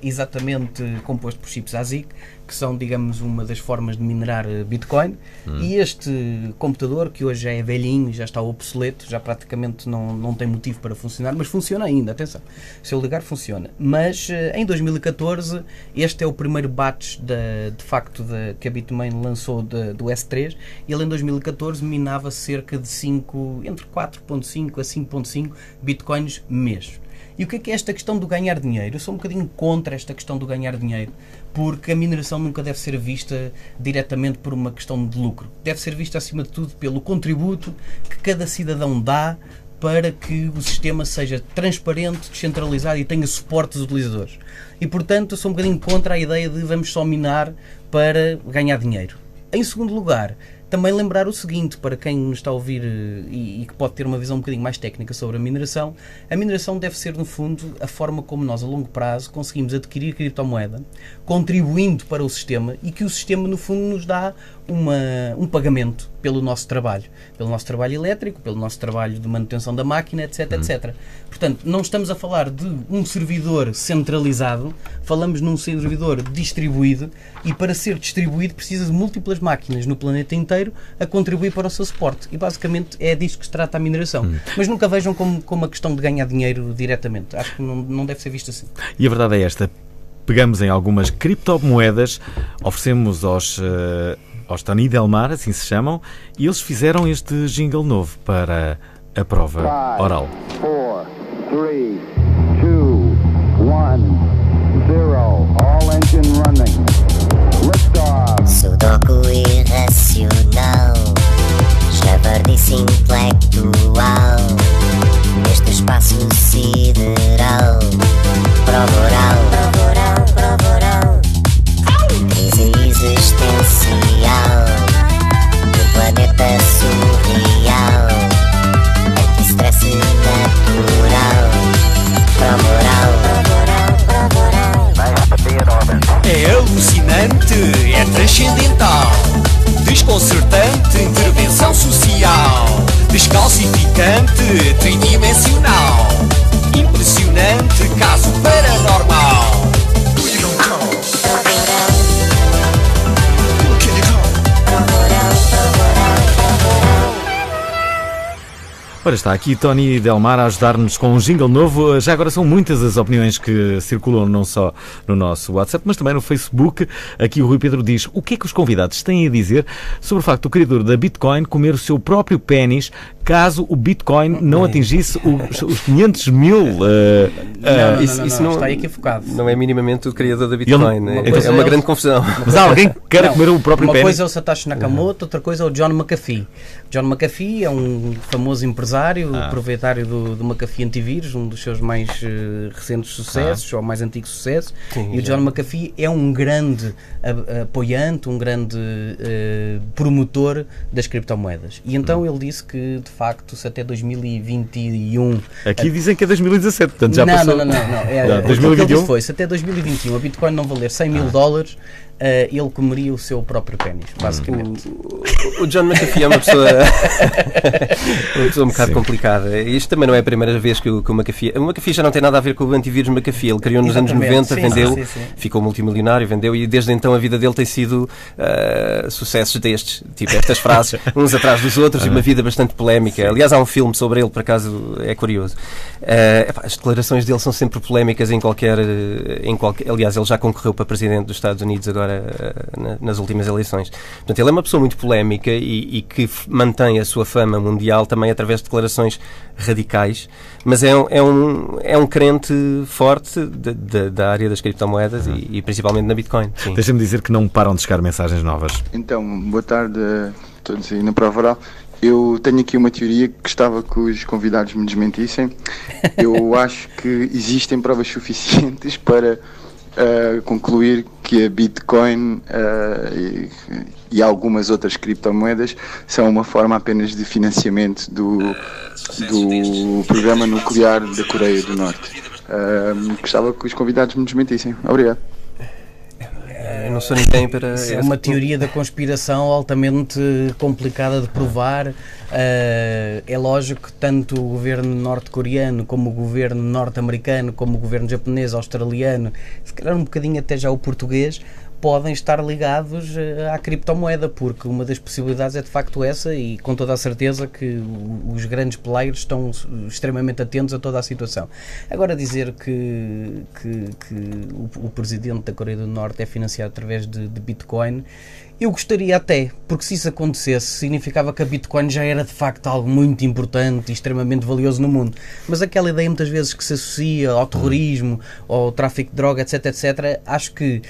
S3: exatamente composto por chips ASIC, que são, digamos, uma das formas de minerar Bitcoin. E este computador, que hoje já é velhinho, já está obsoleto, já praticamente não tem motivo para funcionar, mas funciona ainda, atenção, se eu ligar funciona. Mas em 2014 este é o primeiro batch de facto que a Bitmain lançou do S3, e ele em 2014 minava cerca de entre 4.5 a 5.5 Bitcoins mês. E o que é esta questão do ganhar dinheiro? Eu sou um bocadinho contra esta questão do ganhar dinheiro, porque a mineração nunca deve ser vista diretamente por uma questão de lucro. Deve ser vista, acima de tudo, pelo contributo que cada cidadão dá para que o sistema seja transparente, descentralizado e tenha suporte dos utilizadores. E, portanto, eu sou um bocadinho contra a ideia de vamos só minar para ganhar dinheiro. Em segundo lugar, também lembrar o seguinte, para quem nos está a ouvir e que pode ter uma visão um bocadinho mais técnica sobre a mineração deve ser, no fundo, a forma como nós, a longo prazo, conseguimos adquirir criptomoeda, contribuindo para o sistema, e que o sistema, no fundo, nos dá um pagamento pelo nosso trabalho elétrico, pelo nosso trabalho de manutenção da máquina, etc, etc. Portanto, não estamos a falar de um servidor centralizado, falamos num servidor distribuído, e para ser distribuído precisa de múltiplas máquinas no planeta inteiro a contribuir para o seu suporte. E basicamente é disso que se trata a mineração. Mas nunca vejam como uma questão de ganhar dinheiro diretamente. Acho que não deve ser visto assim.
S1: E a verdade é esta. Pegamos em algumas criptomoedas, oferecemos aos Tony Delmar, assim se chamam, e eles fizeram este jingle novo para a prova oral.
S13: 4, 3, 2, 1, 0, all in. transcendental, desconcertante intervenção social, descalcificante, tridimensional, impressionante caso paranormal.
S1: Ora, está aqui Tony Delmar a ajudar-nos com um jingle novo. Já agora são muitas as opiniões que circulam não só no nosso WhatsApp, mas também no Facebook. Aqui o Rui Pedro diz: o que é que os convidados têm a dizer sobre o facto do criador da Bitcoin comer o seu próprio pénis caso o Bitcoin não atingisse os 500 mil?
S3: Isso não está equivocado.
S2: Não é minimamente o criador da Bitcoin. É uma grande confusão.
S1: Mas alguém quer comer o próprio pénis?
S3: Uma coisa é o Satoshi Nakamoto, outra coisa é o John McAfee. John McAfee é um famoso empresário, proprietário do McAfee Antivírus, um dos seus mais recentes sucessos, ou mais antigos sucessos. Sim, e o John McAfee é um grande apoiante, um grande promotor das criptomoedas. E então ele disse que, de facto, se até 2021...
S1: Aqui dizem que é 2017, portanto já passou...
S3: Não.
S1: 2021?
S3: O que ele disse foi, se até 2021 a Bitcoin não valer $100 mil, ele comeria o seu próprio pénis, basicamente.
S2: O John McAfee é uma pessoa um bocado complicada. Isto também não é a primeira vez que o McAfee... O McAfee já não tem nada a ver com o antivírus McAfee. Ele criou nos anos 90, vendeu, ficou multimilionário, vendeu, e desde então a vida dele tem sido sucessos destes, tipo estas frases, uns atrás dos outros, e uma vida bastante polémica. Aliás, há um filme sobre ele, por acaso é curioso. As declarações dele são sempre polémicas em qualquer... Aliás, ele já concorreu para presidente dos Estados Unidos agora nas últimas eleições. Portanto, ele é uma pessoa muito polémica e que mantém a sua fama mundial também através de declarações radicais, mas é um crente forte da área das criptomoedas e principalmente na Bitcoin.
S1: Deixa-me dizer que não param de chegar mensagens novas.
S14: Então, boa tarde a todos aí na Prova Oral. Eu tenho aqui uma teoria que gostava que os convidados me desmentissem. Eu acho que existem provas suficientes para concluir que a Bitcoin e algumas outras criptomoedas são uma forma apenas de financiamento do programa nuclear da Coreia do Norte. Gostava que os convidados me desmentissem. Obrigado.
S2: Eu não sou ninguém para...
S3: É uma teoria da conspiração altamente complicada de provar. É lógico que tanto o governo norte-coreano como o governo norte-americano, como o governo japonês, australiano, se calhar um bocadinho até já o português, podem estar ligados à criptomoeda, porque uma das possibilidades é de facto essa, e com toda a certeza que os grandes players estão extremamente atentos a toda a situação. Agora, dizer que o presidente da Coreia do Norte é financiado através de Bitcoin, eu gostaria até, porque se isso acontecesse, significava que a Bitcoin já era de facto algo muito importante e extremamente valioso no mundo. Mas aquela ideia muitas vezes que se associa ao terrorismo, ao tráfico de droga, etc, acho que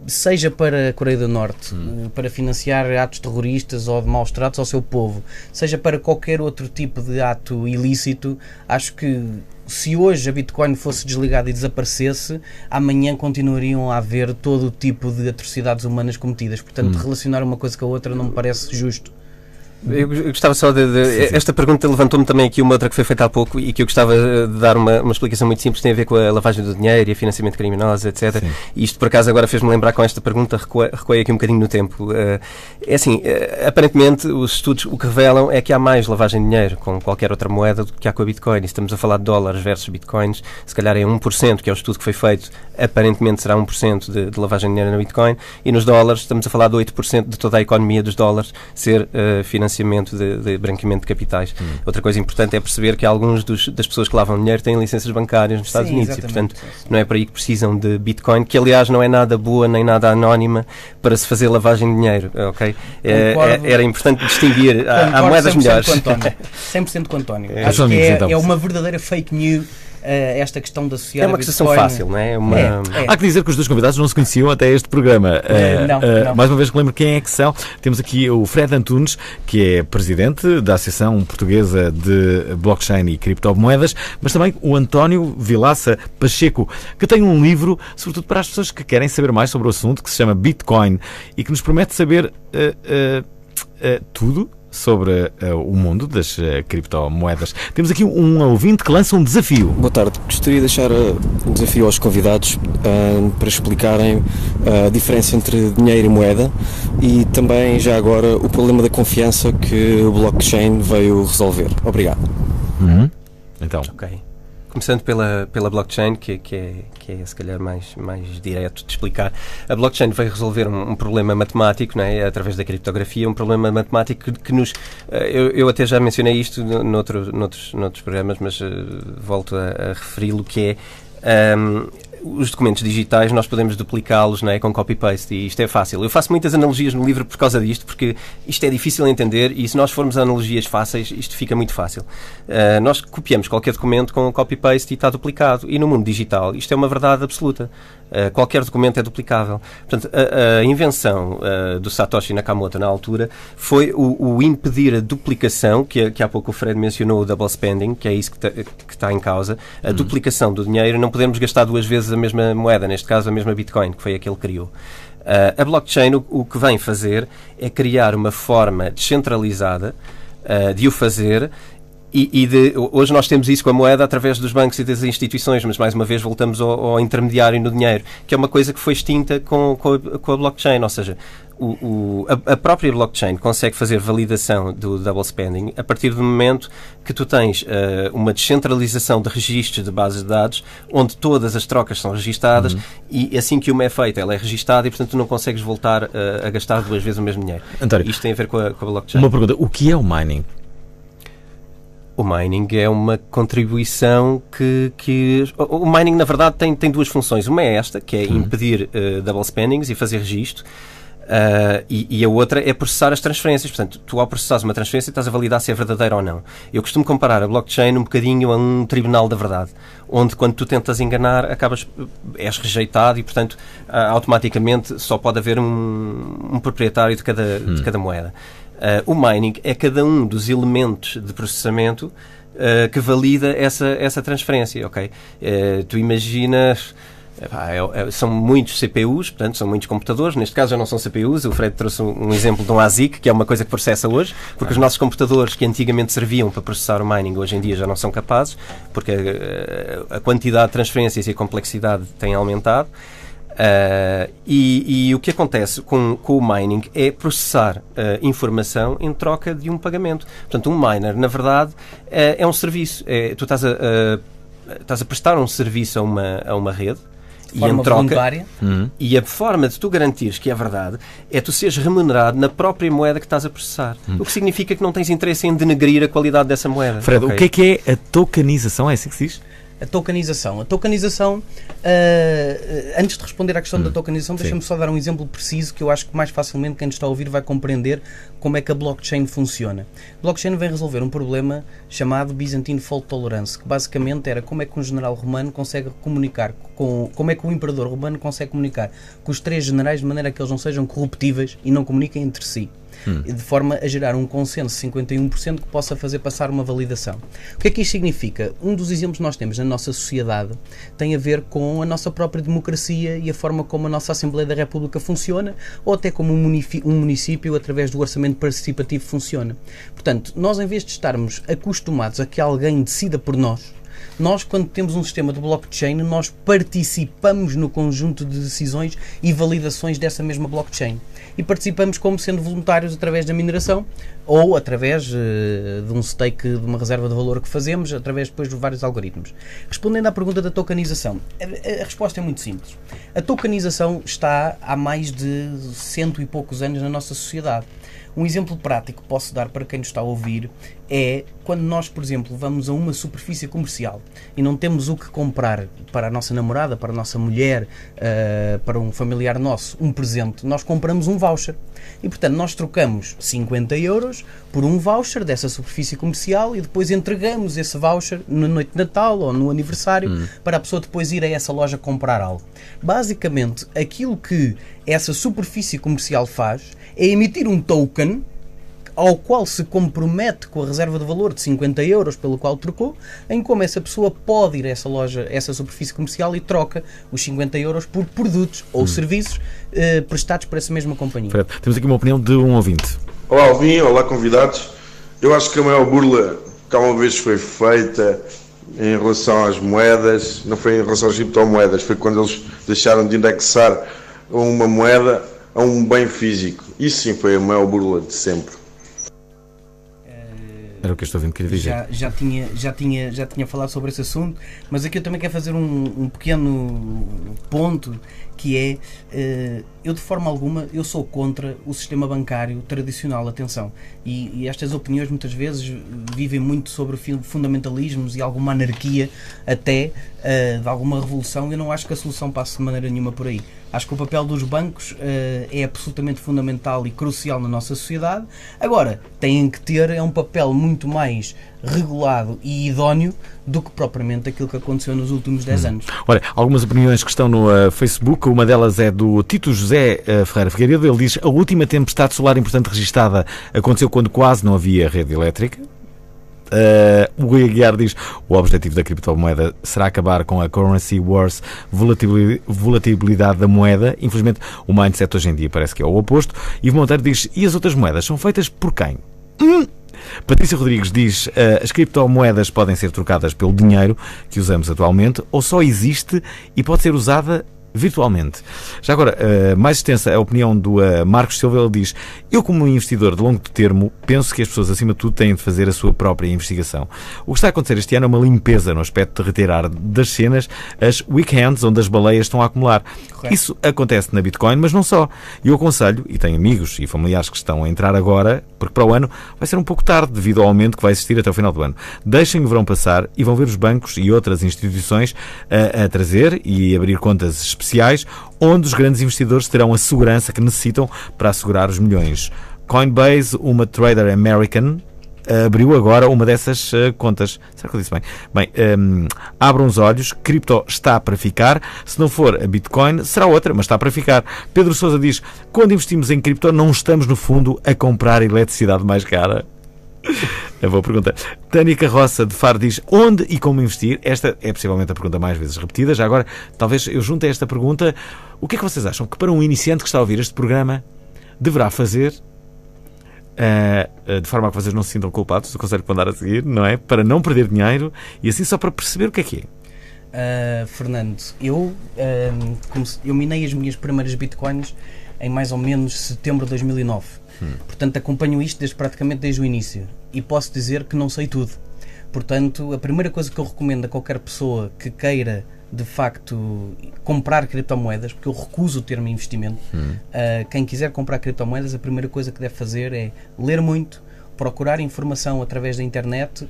S3: seja para a Coreia do Norte, para financiar atos terroristas ou de maus tratos ao seu povo, seja para qualquer outro tipo de ato ilícito, acho que se hoje a Bitcoin fosse desligada e desaparecesse, amanhã continuariam a haver todo o tipo de atrocidades humanas cometidas. Portanto, relacionar uma coisa com a outra não me parece justo.
S2: Eu gostava só esta pergunta levantou-me também aqui uma outra que foi feita há pouco e que eu gostava de dar uma explicação muito simples, tem a ver com a lavagem do dinheiro e a financiamento criminoso, etc. E isto por acaso agora fez-me lembrar com esta pergunta, recuei aqui um bocadinho no tempo. É assim, aparentemente os estudos o que revelam é que há mais lavagem de dinheiro com qualquer outra moeda do que há com a Bitcoin. E estamos a falar de dólares versus Bitcoins, se calhar é 1%, que é o estudo que foi feito, aparentemente será 1% de lavagem de dinheiro na Bitcoin, e nos dólares estamos a falar de 8% de toda a economia dos dólares ser financiamento de branqueamento de capitais. Outra coisa importante é perceber que alguns das pessoas que lavam dinheiro têm licenças bancárias nos Estados Unidos, exatamente. E portanto não é para aí que precisam de Bitcoin, que aliás não é nada boa nem nada anónima para se fazer lavagem de dinheiro, ok? Era importante distinguir, há moedas melhores.
S3: 100% com António. Acho que é uma verdadeira fake news esta questão de associar
S2: é uma questão fácil, não é?
S1: Há que dizer que os dois convidados não se conheciam até este programa.
S3: Não.
S1: Mais uma vez que lembro quem é que são. Temos aqui o Fred Antunes, que é presidente da Associação Portuguesa de Blockchain e Criptomoedas, mas também o António Vilaça Pacheco, que tem um livro, sobretudo para as pessoas que querem saber mais sobre o assunto, que se chama Bitcoin e que nos promete saber tudo sobre o mundo das criptomoedas. Temos aqui um ouvinte que lança um desafio.
S15: Boa tarde. Gostaria de deixar um desafio aos convidados para explicarem a diferença entre dinheiro e moeda e também, já agora, o problema da confiança que o blockchain veio resolver. Obrigado.
S1: Então.
S2: Ok. Começando pela blockchain, que é se calhar mais direto de explicar. A blockchain veio resolver um problema matemático, não é? Através da criptografia, um problema matemático que nos... Eu até já mencionei isto noutros programas, mas volto a referi-lo, que é... os documentos digitais nós podemos duplicá-los, não é, com copy-paste, e isto é fácil. Eu faço muitas analogias no livro por causa disto, porque isto é difícil de entender e se nós formos a analogias fáceis, isto fica muito fácil. Nós copiamos qualquer documento com copy-paste e está duplicado, e no mundo digital isto é uma verdade absoluta. Qualquer documento é duplicável. Portanto, a invenção do Satoshi Nakamoto na altura foi o impedir a duplicação, que há pouco o Fred mencionou, o double spending, que é isso que está em causa, a duplicação do dinheiro, não podemos gastar duas vezes a mesma moeda, neste caso a mesma Bitcoin, que foi a que ele criou. A blockchain o que vem fazer é criar uma forma descentralizada de o fazer. Hoje nós temos isso com a moeda através dos bancos e das instituições, mas mais uma vez voltamos ao intermediário no dinheiro, que é uma coisa que foi extinta com a blockchain, ou seja, a própria blockchain consegue fazer validação do double spending a partir do momento que tu tens uma descentralização de registros de bases de dados, onde todas as trocas são registadas e assim que uma é feita, ela é registada e portanto tu não consegues voltar a gastar duas vezes o mesmo dinheiro.
S1: António,
S2: isto tem a ver com a blockchain.
S1: Uma pergunta, o que é o mining?
S2: O mining é uma contribuição que... O mining, na verdade, tem duas funções. Uma é esta, que é impedir double spendings e fazer registro. E a outra é processar as transferências. Portanto, tu ao processares uma transferência estás a validar se é verdadeira ou não. Eu costumo comparar a blockchain um bocadinho a um tribunal da verdade, onde quando tu tentas enganar, és rejeitado e, portanto, automaticamente só pode haver um proprietário de cada moeda. O mining é cada um dos elementos de processamento que valida essa transferência, ok? Tu imaginas... são muitos CPUs, portanto, são muitos computadores. Neste caso já não são CPUs. O Fred trouxe um exemplo de um ASIC, que é uma coisa que processa hoje, porque os nossos computadores que antigamente serviam para processar o mining, hoje em dia já não são capazes, porque a quantidade de transferências e a complexidade tem aumentado. E o que acontece com o mining é processar informação em troca de um pagamento. Portanto, um miner, na verdade, é um serviço. Tu estás a prestar um serviço a uma rede, e em troca, e a forma de tu garantires que é verdade é tu seres remunerado na própria moeda que estás a processar. O que significa que não tens interesse em denegrir a qualidade dessa moeda.
S1: Fred, okay. O que é a tokenização? É assim que se diz?
S3: A tokenização, antes de responder à questão da tokenização, deixa-me só dar um exemplo preciso que eu acho que mais facilmente quem nos está a ouvir vai compreender como é que a blockchain funciona. A blockchain vem resolver um problema chamado Byzantine Fault Tolerance, que basicamente era como é que um general romano consegue comunicar como é que o imperador romano consegue comunicar com os três generais de maneira que eles não sejam corruptíveis e não comuniquem entre si. De forma a gerar um consenso de 51% que possa fazer passar uma validação. O que é que isto significa? Um dos exemplos que nós temos na nossa sociedade tem a ver com a nossa própria democracia e a forma como a nossa Assembleia da República funciona, ou até como um município, através do orçamento participativo, funciona. Portanto, nós, em vez de estarmos acostumados a que alguém decida por nós, quando temos um sistema de blockchain, nós participamos no conjunto de decisões e validações dessa mesma blockchain. E participamos como sendo voluntários através da mineração ou através de um stake, de uma reserva de valor que fazemos, através depois de vários algoritmos. Respondendo à pergunta da tokenização, a resposta é muito simples. A tokenização está há mais de 100 e poucos anos na nossa sociedade. Um exemplo prático que posso dar para quem nos está a ouvir é quando nós, por exemplo, vamos a uma superfície comercial e não temos o que comprar para a nossa namorada, para a nossa mulher, para um familiar nosso, um presente, nós compramos um voucher. E, portanto, nós trocamos 50 euros por um voucher dessa superfície comercial e depois entregamos esse voucher na noite de Natal ou no aniversário para a pessoa depois ir a essa loja comprar algo. Basicamente, aquilo que essa superfície comercial faz é emitir um token ao qual se compromete com a reserva de valor de 50 euros pelo qual trocou, em como essa pessoa pode ir a essa loja, essa superfície comercial e troca os 50 euros por produtos ou serviços prestados por essa mesma companhia.
S1: Fred, temos aqui uma opinião de um ouvinte.
S16: Olá Alvin, olá convidados. Eu acho que a maior burla que alguma vez foi feita em relação às moedas, não foi em relação às criptomoedas, foi quando eles deixaram de indexar uma moeda a um bem físico. Isso sim foi a maior burla de sempre.
S1: Era o que eu estou a querer dizer.
S3: Já tinha falado sobre esse assunto, mas aqui eu também quero fazer um pequeno ponto, que é, eu de forma alguma, eu sou contra o sistema bancário tradicional, atenção, e estas opiniões muitas vezes vivem muito sobre fundamentalismos e alguma anarquia até de alguma revolução. Eu não acho que a solução passe de maneira nenhuma por aí. Acho que o papel dos bancos é absolutamente fundamental e crucial na nossa sociedade. Agora, têm que ter um papel muito mais regulado e idóneo do que propriamente aquilo que aconteceu nos últimos 10 anos.
S1: Olha, algumas opiniões que estão no Facebook, uma delas é do Tito José Ferreira Figueiredo. Ele diz: a última tempestade solar importante registada aconteceu quando quase não havia rede elétrica. O Rui Aguiar diz: o objetivo da criptomoeda será acabar com a currency wars, volatilidade da moeda. Infelizmente o mindset hoje em dia parece que é o oposto. Ivo Monteiro diz: e as outras moedas são feitas por quem? Patrícia Rodrigues diz: as criptomoedas podem ser trocadas pelo dinheiro que usamos atualmente, ou só existe e pode ser usada virtualmente. Já agora, mais extensa a opinião do Marcos Silva. Ele diz: eu, como investidor de longo termo, penso que as pessoas, acima de tudo, têm de fazer a sua própria investigação. O que está a acontecer este ano é uma limpeza no aspecto de retirar das cenas as weekends onde as baleias estão a acumular. Correto. Isso acontece na Bitcoin, mas não só. Eu aconselho, e tenho amigos e familiares que estão a entrar agora, porque para o ano vai ser um pouco tarde devido ao aumento que vai existir até o final do ano. Deixem o verão passar e vão ver os bancos e outras instituições a trazer e abrir contas especiais onde os grandes investidores terão a segurança que necessitam para assegurar os milhões. Coinbase, uma trader American, abriu agora uma dessas contas. Será que eu disse bem? Bem, abram os olhos, cripto está para ficar. Se não for a Bitcoin, será outra, mas está para ficar. Pedro Sousa diz: quando investimos em cripto, não estamos no fundo a comprar eletricidade mais cara? É boa pergunta. Tânia Carroça de Faro diz: onde e como investir? Esta é possivelmente a pergunta mais vezes repetida. Já agora, talvez eu junte a esta pergunta: o que é que vocês acham que para um iniciante que está a ouvir este programa deverá fazer, de forma a que vocês não se sintam culpados do conselho que vão dar a seguir, não é? Para não perder dinheiro e assim só para perceber o que é?
S3: Fernando, eu minei as minhas primeiras bitcoins em mais ou menos setembro de 2009. Portanto, acompanho isto praticamente desde o início e posso dizer que não sei tudo. Portanto, a primeira coisa que eu recomendo a qualquer pessoa que queira de facto comprar criptomoedas, porque eu recuso o termo investimento, quem quiser comprar criptomoedas, a primeira coisa que deve fazer é ler muito, procurar informação através da internet,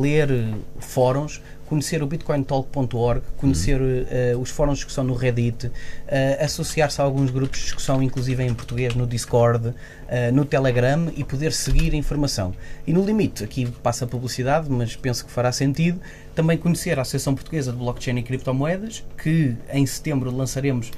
S3: ler fóruns, conhecer o bitcointalk.org, conhecer os fóruns de discussão no Reddit, associar-se a alguns grupos de discussão, inclusive em português, no Discord, no Telegram, e poder seguir a informação. E no limite, aqui passa a publicidade, mas penso que fará sentido, também conhecer a Associação Portuguesa de Blockchain e Criptomoedas, que em setembro lançaremos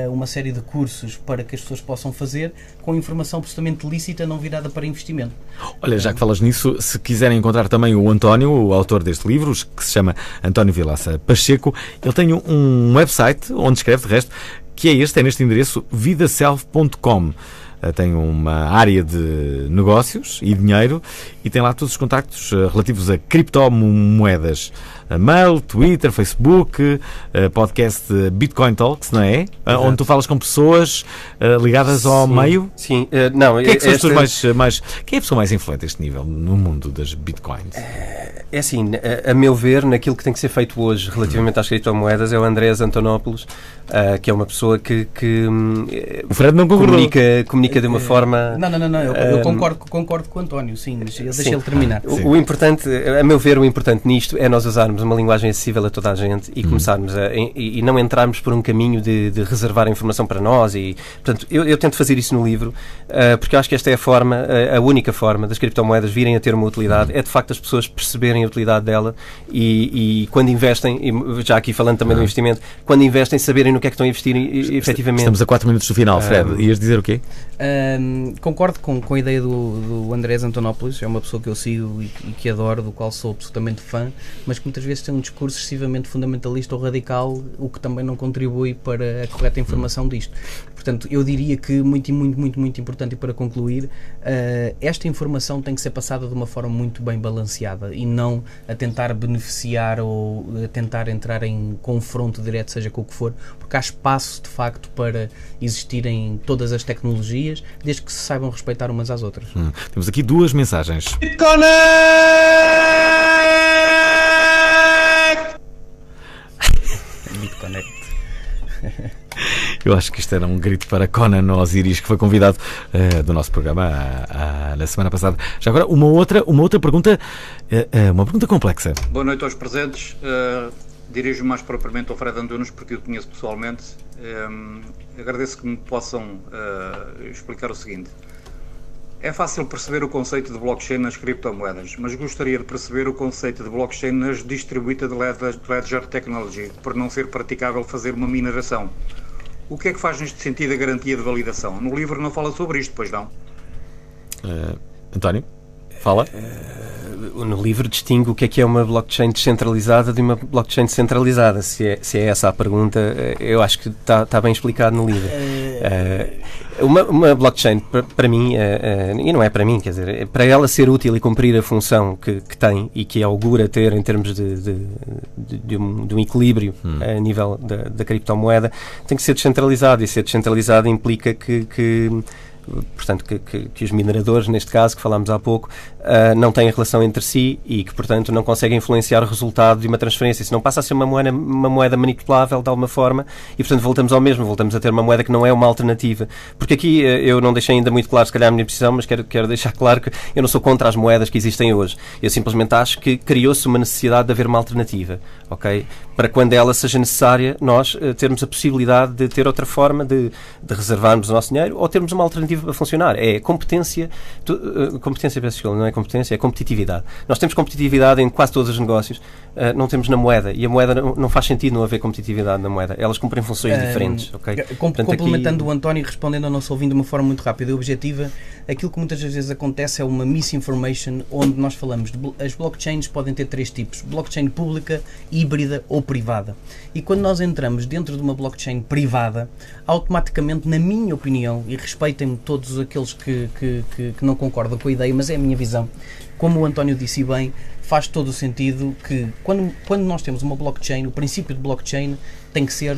S3: uma série de cursos para que as pessoas possam fazer com informação absolutamente lícita, não virada para investimento.
S1: Olha, já que falas nisso, se quiserem encontrar também o António, o autor deste livro, que se chama António Vilaça Pacheco, ele tem um website onde escreve, de resto, que é neste endereço, vidaself.com. Tem uma área de negócios e dinheiro e tem lá todos os contactos relativos a criptomoedas. Mail, Twitter, Facebook, podcast Bitcoin Talks, não é?
S2: Exato.
S1: Onde tu falas com pessoas ligadas ao meio.
S2: Sim, não.
S1: Quem é que são as pessoas quem é a pessoa mais influente a este nível no mundo das Bitcoins?
S2: É assim, a meu ver, naquilo que tem que ser feito hoje relativamente às criptomoedas, é o Andrés Antonopoulos, que é uma pessoa que
S1: o Fred não
S2: comunica de uma forma...
S3: Não, eu concordo com o António, sim, mas deixa ele terminar.
S2: O importante, a meu ver, o importante nisto é nós usarmos uma linguagem acessível a toda a gente e começarmos e não entrarmos por um caminho de reservar a informação para nós. E, portanto, eu tento fazer isso no livro, porque eu acho que esta é a única forma das criptomoedas virem a ter uma utilidade, é de facto as pessoas perceberem a utilidade dela e quando investem, e já aqui falando também do investimento, quando investem, saberem no que é que estão a investir efetivamente.
S1: Estamos a 4 minutos do final, Fred. Ias dizer o quê?
S3: Concordo com a ideia do Andrés Antonopoulos, é uma pessoa que eu sigo e que adoro, do qual sou absolutamente fã, mas que muitas vezes tem um discurso excessivamente fundamentalista ou radical, o que também não contribui para a correta informação disto. Portanto, eu diria que muito importante, e para concluir, esta informação tem que ser passada de uma forma muito bem balanceada e não a tentar beneficiar ou a tentar entrar em confronto direto, seja com o que for, porque há espaço de facto para existirem todas as tecnologias, desde que se saibam respeitar umas às outras.
S1: Temos aqui 2 mensagens.
S3: BitConnect.
S1: Eu acho que isto era um grito para Conan Osiris, que foi convidado do nosso programa na semana passada. Já agora, uma outra pergunta, uma pergunta complexa.
S17: Boa noite aos presentes. Dirijo-me mais propriamente ao Fred Antunes, porque o conheço pessoalmente. Agradeço que me possam explicar o seguinte. É fácil perceber o conceito de blockchain nas criptomoedas, mas gostaria de perceber o conceito de blockchain nas Distributed Ledger Technology, por não ser praticável fazer uma mineração. O que é que faz neste sentido a garantia de validação? No livro não fala sobre isto, pois não?
S1: António, fala.
S2: No livro distingue o que é uma blockchain descentralizada de uma blockchain centralizada. Se é essa a pergunta, eu acho que está bem explicado no livro. Uma blockchain, para mim, e não é para mim, quer dizer, para ela ser útil e cumprir a função que tem e que augura ter em termos de um equilíbrio a nível da criptomoeda, tem que ser descentralizada, e ser descentralizada implica portanto, que os mineradores, neste caso, que falámos há pouco, não têm relação entre si e que, portanto, não conseguem influenciar o resultado de uma transferência. Isso não passa a ser uma moeda manipulável de alguma forma e, portanto, voltamos ao mesmo, voltamos a ter uma moeda que não é uma alternativa. Porque aqui eu não deixei ainda muito claro, se calhar, a minha posição, mas quero deixar claro que eu não sou contra as moedas que existem hoje. Eu simplesmente acho que criou-se uma necessidade de haver uma alternativa, ok? Para quando ela seja necessária, nós termos a possibilidade de ter outra forma de reservarmos o nosso dinheiro ou termos uma alternativa para funcionar. É competência, não é competência, é competitividade. Nós temos competitividade em quase todos os negócios, não temos na moeda, e a moeda não faz sentido não haver competitividade na moeda. Elas cumprem funções diferentes, ok?
S3: Complementando o António e respondendo ao nosso ouvinte de uma forma muito rápida e objetiva, aquilo que muitas vezes acontece é uma misinformation, onde nós falamos as blockchains podem ter 3 tipos: blockchain pública, híbrida ou privada. E quando nós entramos dentro de uma blockchain privada, automaticamente, na minha opinião, e respeitem-me todos aqueles que não concordam com a ideia, mas é a minha visão, como o António disse bem, faz todo o sentido que quando nós temos uma blockchain, o princípio de blockchain tem que ser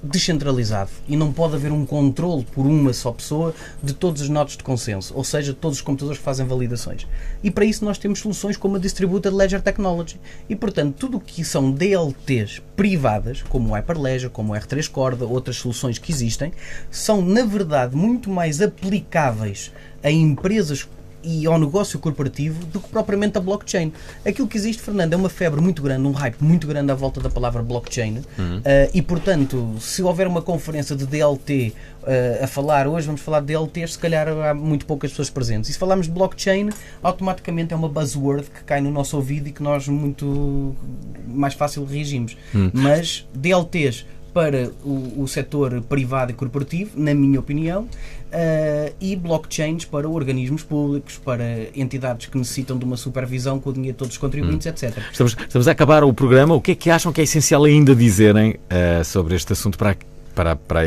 S3: descentralizado e não pode haver um controle por uma só pessoa de todos os nodos de consenso, ou seja, todos os computadores que fazem validações. E para isso nós temos soluções como a Distributed Ledger Technology e, portanto, tudo o que são DLTs privadas, como o Hyperledger, como o R3 Corda, outras soluções que existem, são, na verdade, muito mais aplicáveis a empresas e ao negócio corporativo do que propriamente a blockchain. Aquilo que existe, Fernando, é uma febre muito grande, um hype muito grande à volta da palavra blockchain e, portanto, se houver uma conferência de DLT a falar, hoje vamos falar de DLTs, se calhar há muito poucas pessoas presentes. E se falarmos de blockchain, automaticamente é uma buzzword que cai no nosso ouvido e que nós muito mais fácil reagimos. Mas DLTs para o setor privado e corporativo, na minha opinião, e blockchains para organismos públicos, para entidades que necessitam de uma supervisão com o dinheiro de todos os contribuintes, etc.
S1: Estamos a acabar o programa. O que é que acham que é essencial ainda dizerem sobre este assunto para a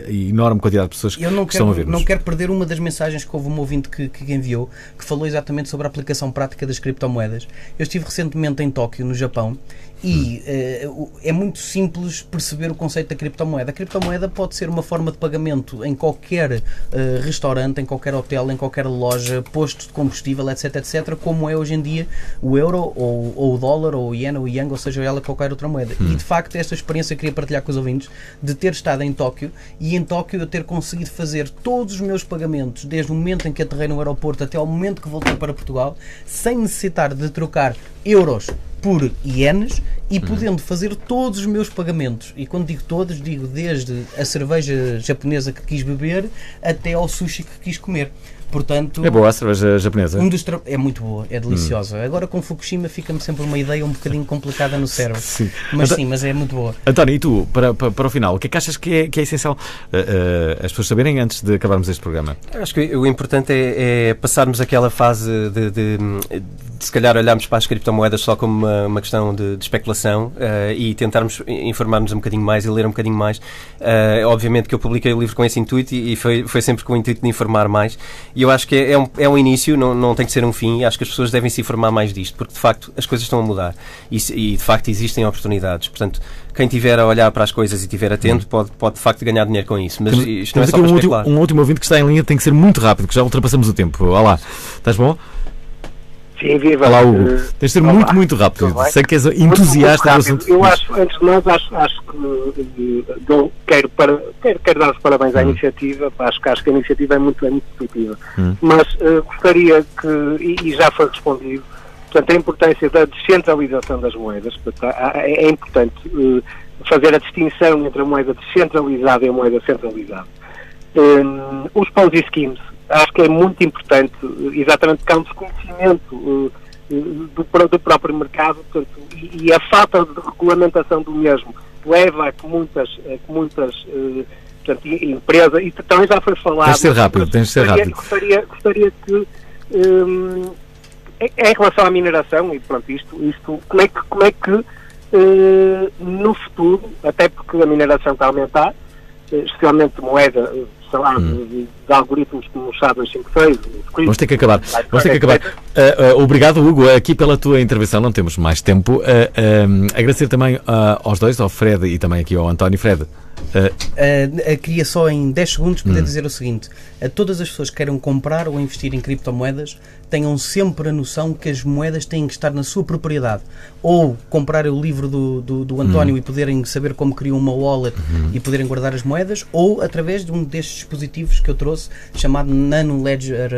S1: enorme quantidade de pessoas que estão a ver-nos?
S3: Não quero perder uma das mensagens que houve um ouvinte que enviou, que falou exatamente sobre a aplicação prática das criptomoedas. Eu estive recentemente em Tóquio, no Japão, e é muito simples perceber o conceito da criptomoeda. A criptomoeda pode ser uma forma de pagamento em qualquer restaurante, em qualquer hotel, em qualquer loja, posto de combustível, etc, como é hoje em dia o euro, ou o dólar, ou o iene, ou o yang, ou seja, ela qualquer outra moeda. E de facto esta experiência eu queria partilhar com os ouvintes, de ter estado em Tóquio, e em Tóquio eu ter conseguido fazer todos os meus pagamentos, desde o momento em que aterrei no aeroporto até ao momento que voltei para Portugal, sem necessitar de trocar euros por ienes e podendo fazer todos os meus pagamentos. E quando digo todos, digo desde a cerveja japonesa que quis beber até ao sushi que quis comer. Portanto,
S1: é boa a cerveja japonesa?
S3: É muito boa, é deliciosa. Agora com Fukushima fica-me sempre uma ideia um bocadinho complicada no cérebro.
S1: Sim.
S3: Mas é muito boa.
S1: António, e tu, para o final, o que é que achas que é essencial as pessoas saberem antes de acabarmos este programa?
S2: Eu acho que o importante é passarmos aquela fase de se calhar olharmos para as criptomoedas só como uma questão de especulação e tentarmos informar-nos um bocadinho mais e ler um bocadinho mais. Obviamente que eu publiquei o livro com esse intuito e foi sempre com o intuito de informar mais. E eu acho que é um início, não tem que ser um fim. Acho que as pessoas devem se informar mais disto, porque de facto as coisas estão a mudar e de facto existem oportunidades. Portanto, quem estiver a olhar para as coisas e estiver atento pode de facto ganhar dinheiro com isso. Mas isto não é só para especular.
S1: Um último ouvinte que está em linha, tem que ser muito rápido, que já ultrapassamos o tempo. Olá, estás bom?
S18: Sim, viva.
S1: Olá, Hugo. Tens de ser muito rápido. Sei que és entusiasta do assunto.
S18: Eu acho, antes de mais, acho que quero dar os parabéns à iniciativa. Acho que a iniciativa é muito positiva. Mas gostaria que, e já foi respondido, portanto, a importância da descentralização das moedas. Portanto, é importante fazer a distinção entre a moeda descentralizada e a moeda centralizada. Os Ponzi Schemes, acho que é muito importante, exatamente porque há um desconhecimento do próprio mercado, portanto, e a falta de regulamentação do mesmo leva a que muitas portanto, empresas, e também já foi falado...
S1: Tens de ser rápido.
S18: Gostaria que, em relação à mineração, e pronto, isto como é que no futuro, até porque a mineração está a aumentar, especialmente moeda, sei lá, de algoritmos como o SHA-256.
S1: Vamos ter que acabar. Obrigado, Hugo, aqui pela tua intervenção. Não temos mais tempo. Agradecer também aos dois, ao Fred e também aqui ao António. Fred.
S3: Queria só em 10 segundos poder dizer o seguinte: a todas as pessoas que queiram comprar ou investir em criptomoedas, tenham sempre a noção que as moedas têm que estar na sua propriedade. Ou comprar o livro do António e poderem saber como criam uma wallet e poderem guardar as moedas, ou através de um destes dispositivos que eu trouxe, chamado Nano Ledger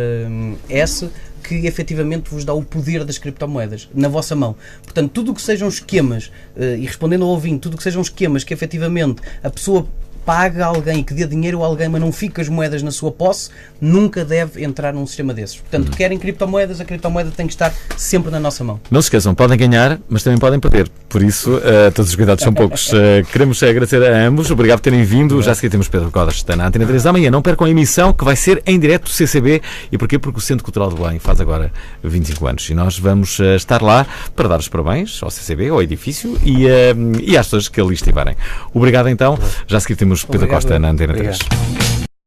S3: S, que efetivamente vos dá o poder das criptomoedas na vossa mão. Portanto, tudo o que sejam esquemas, e respondendo ao ouvinte, tudo o que sejam esquemas que efetivamente a pessoa paga a alguém, que dê dinheiro a alguém, mas não fica as moedas na sua posse, nunca deve entrar num sistema desses. Portanto, querem criptomoedas, a criptomoeda tem que estar sempre na nossa mão.
S1: Não se esqueçam, podem ganhar, mas também podem perder. Por isso, todos os cuidados são poucos. Queremos agradecer a ambos. Obrigado por terem vindo. Já seguimos Pedro Codas na Antena 3 amanhã. Não percam a emissão, que vai ser em direto do CCB. E porquê? Porque o Centro Cultural do Belém faz agora 25 anos. E nós vamos estar lá para dar os parabéns ao CCB, ao edifício e às pessoas que ali estiverem. Obrigado então. Já a seguir temos Pedro Costa na Antena 3.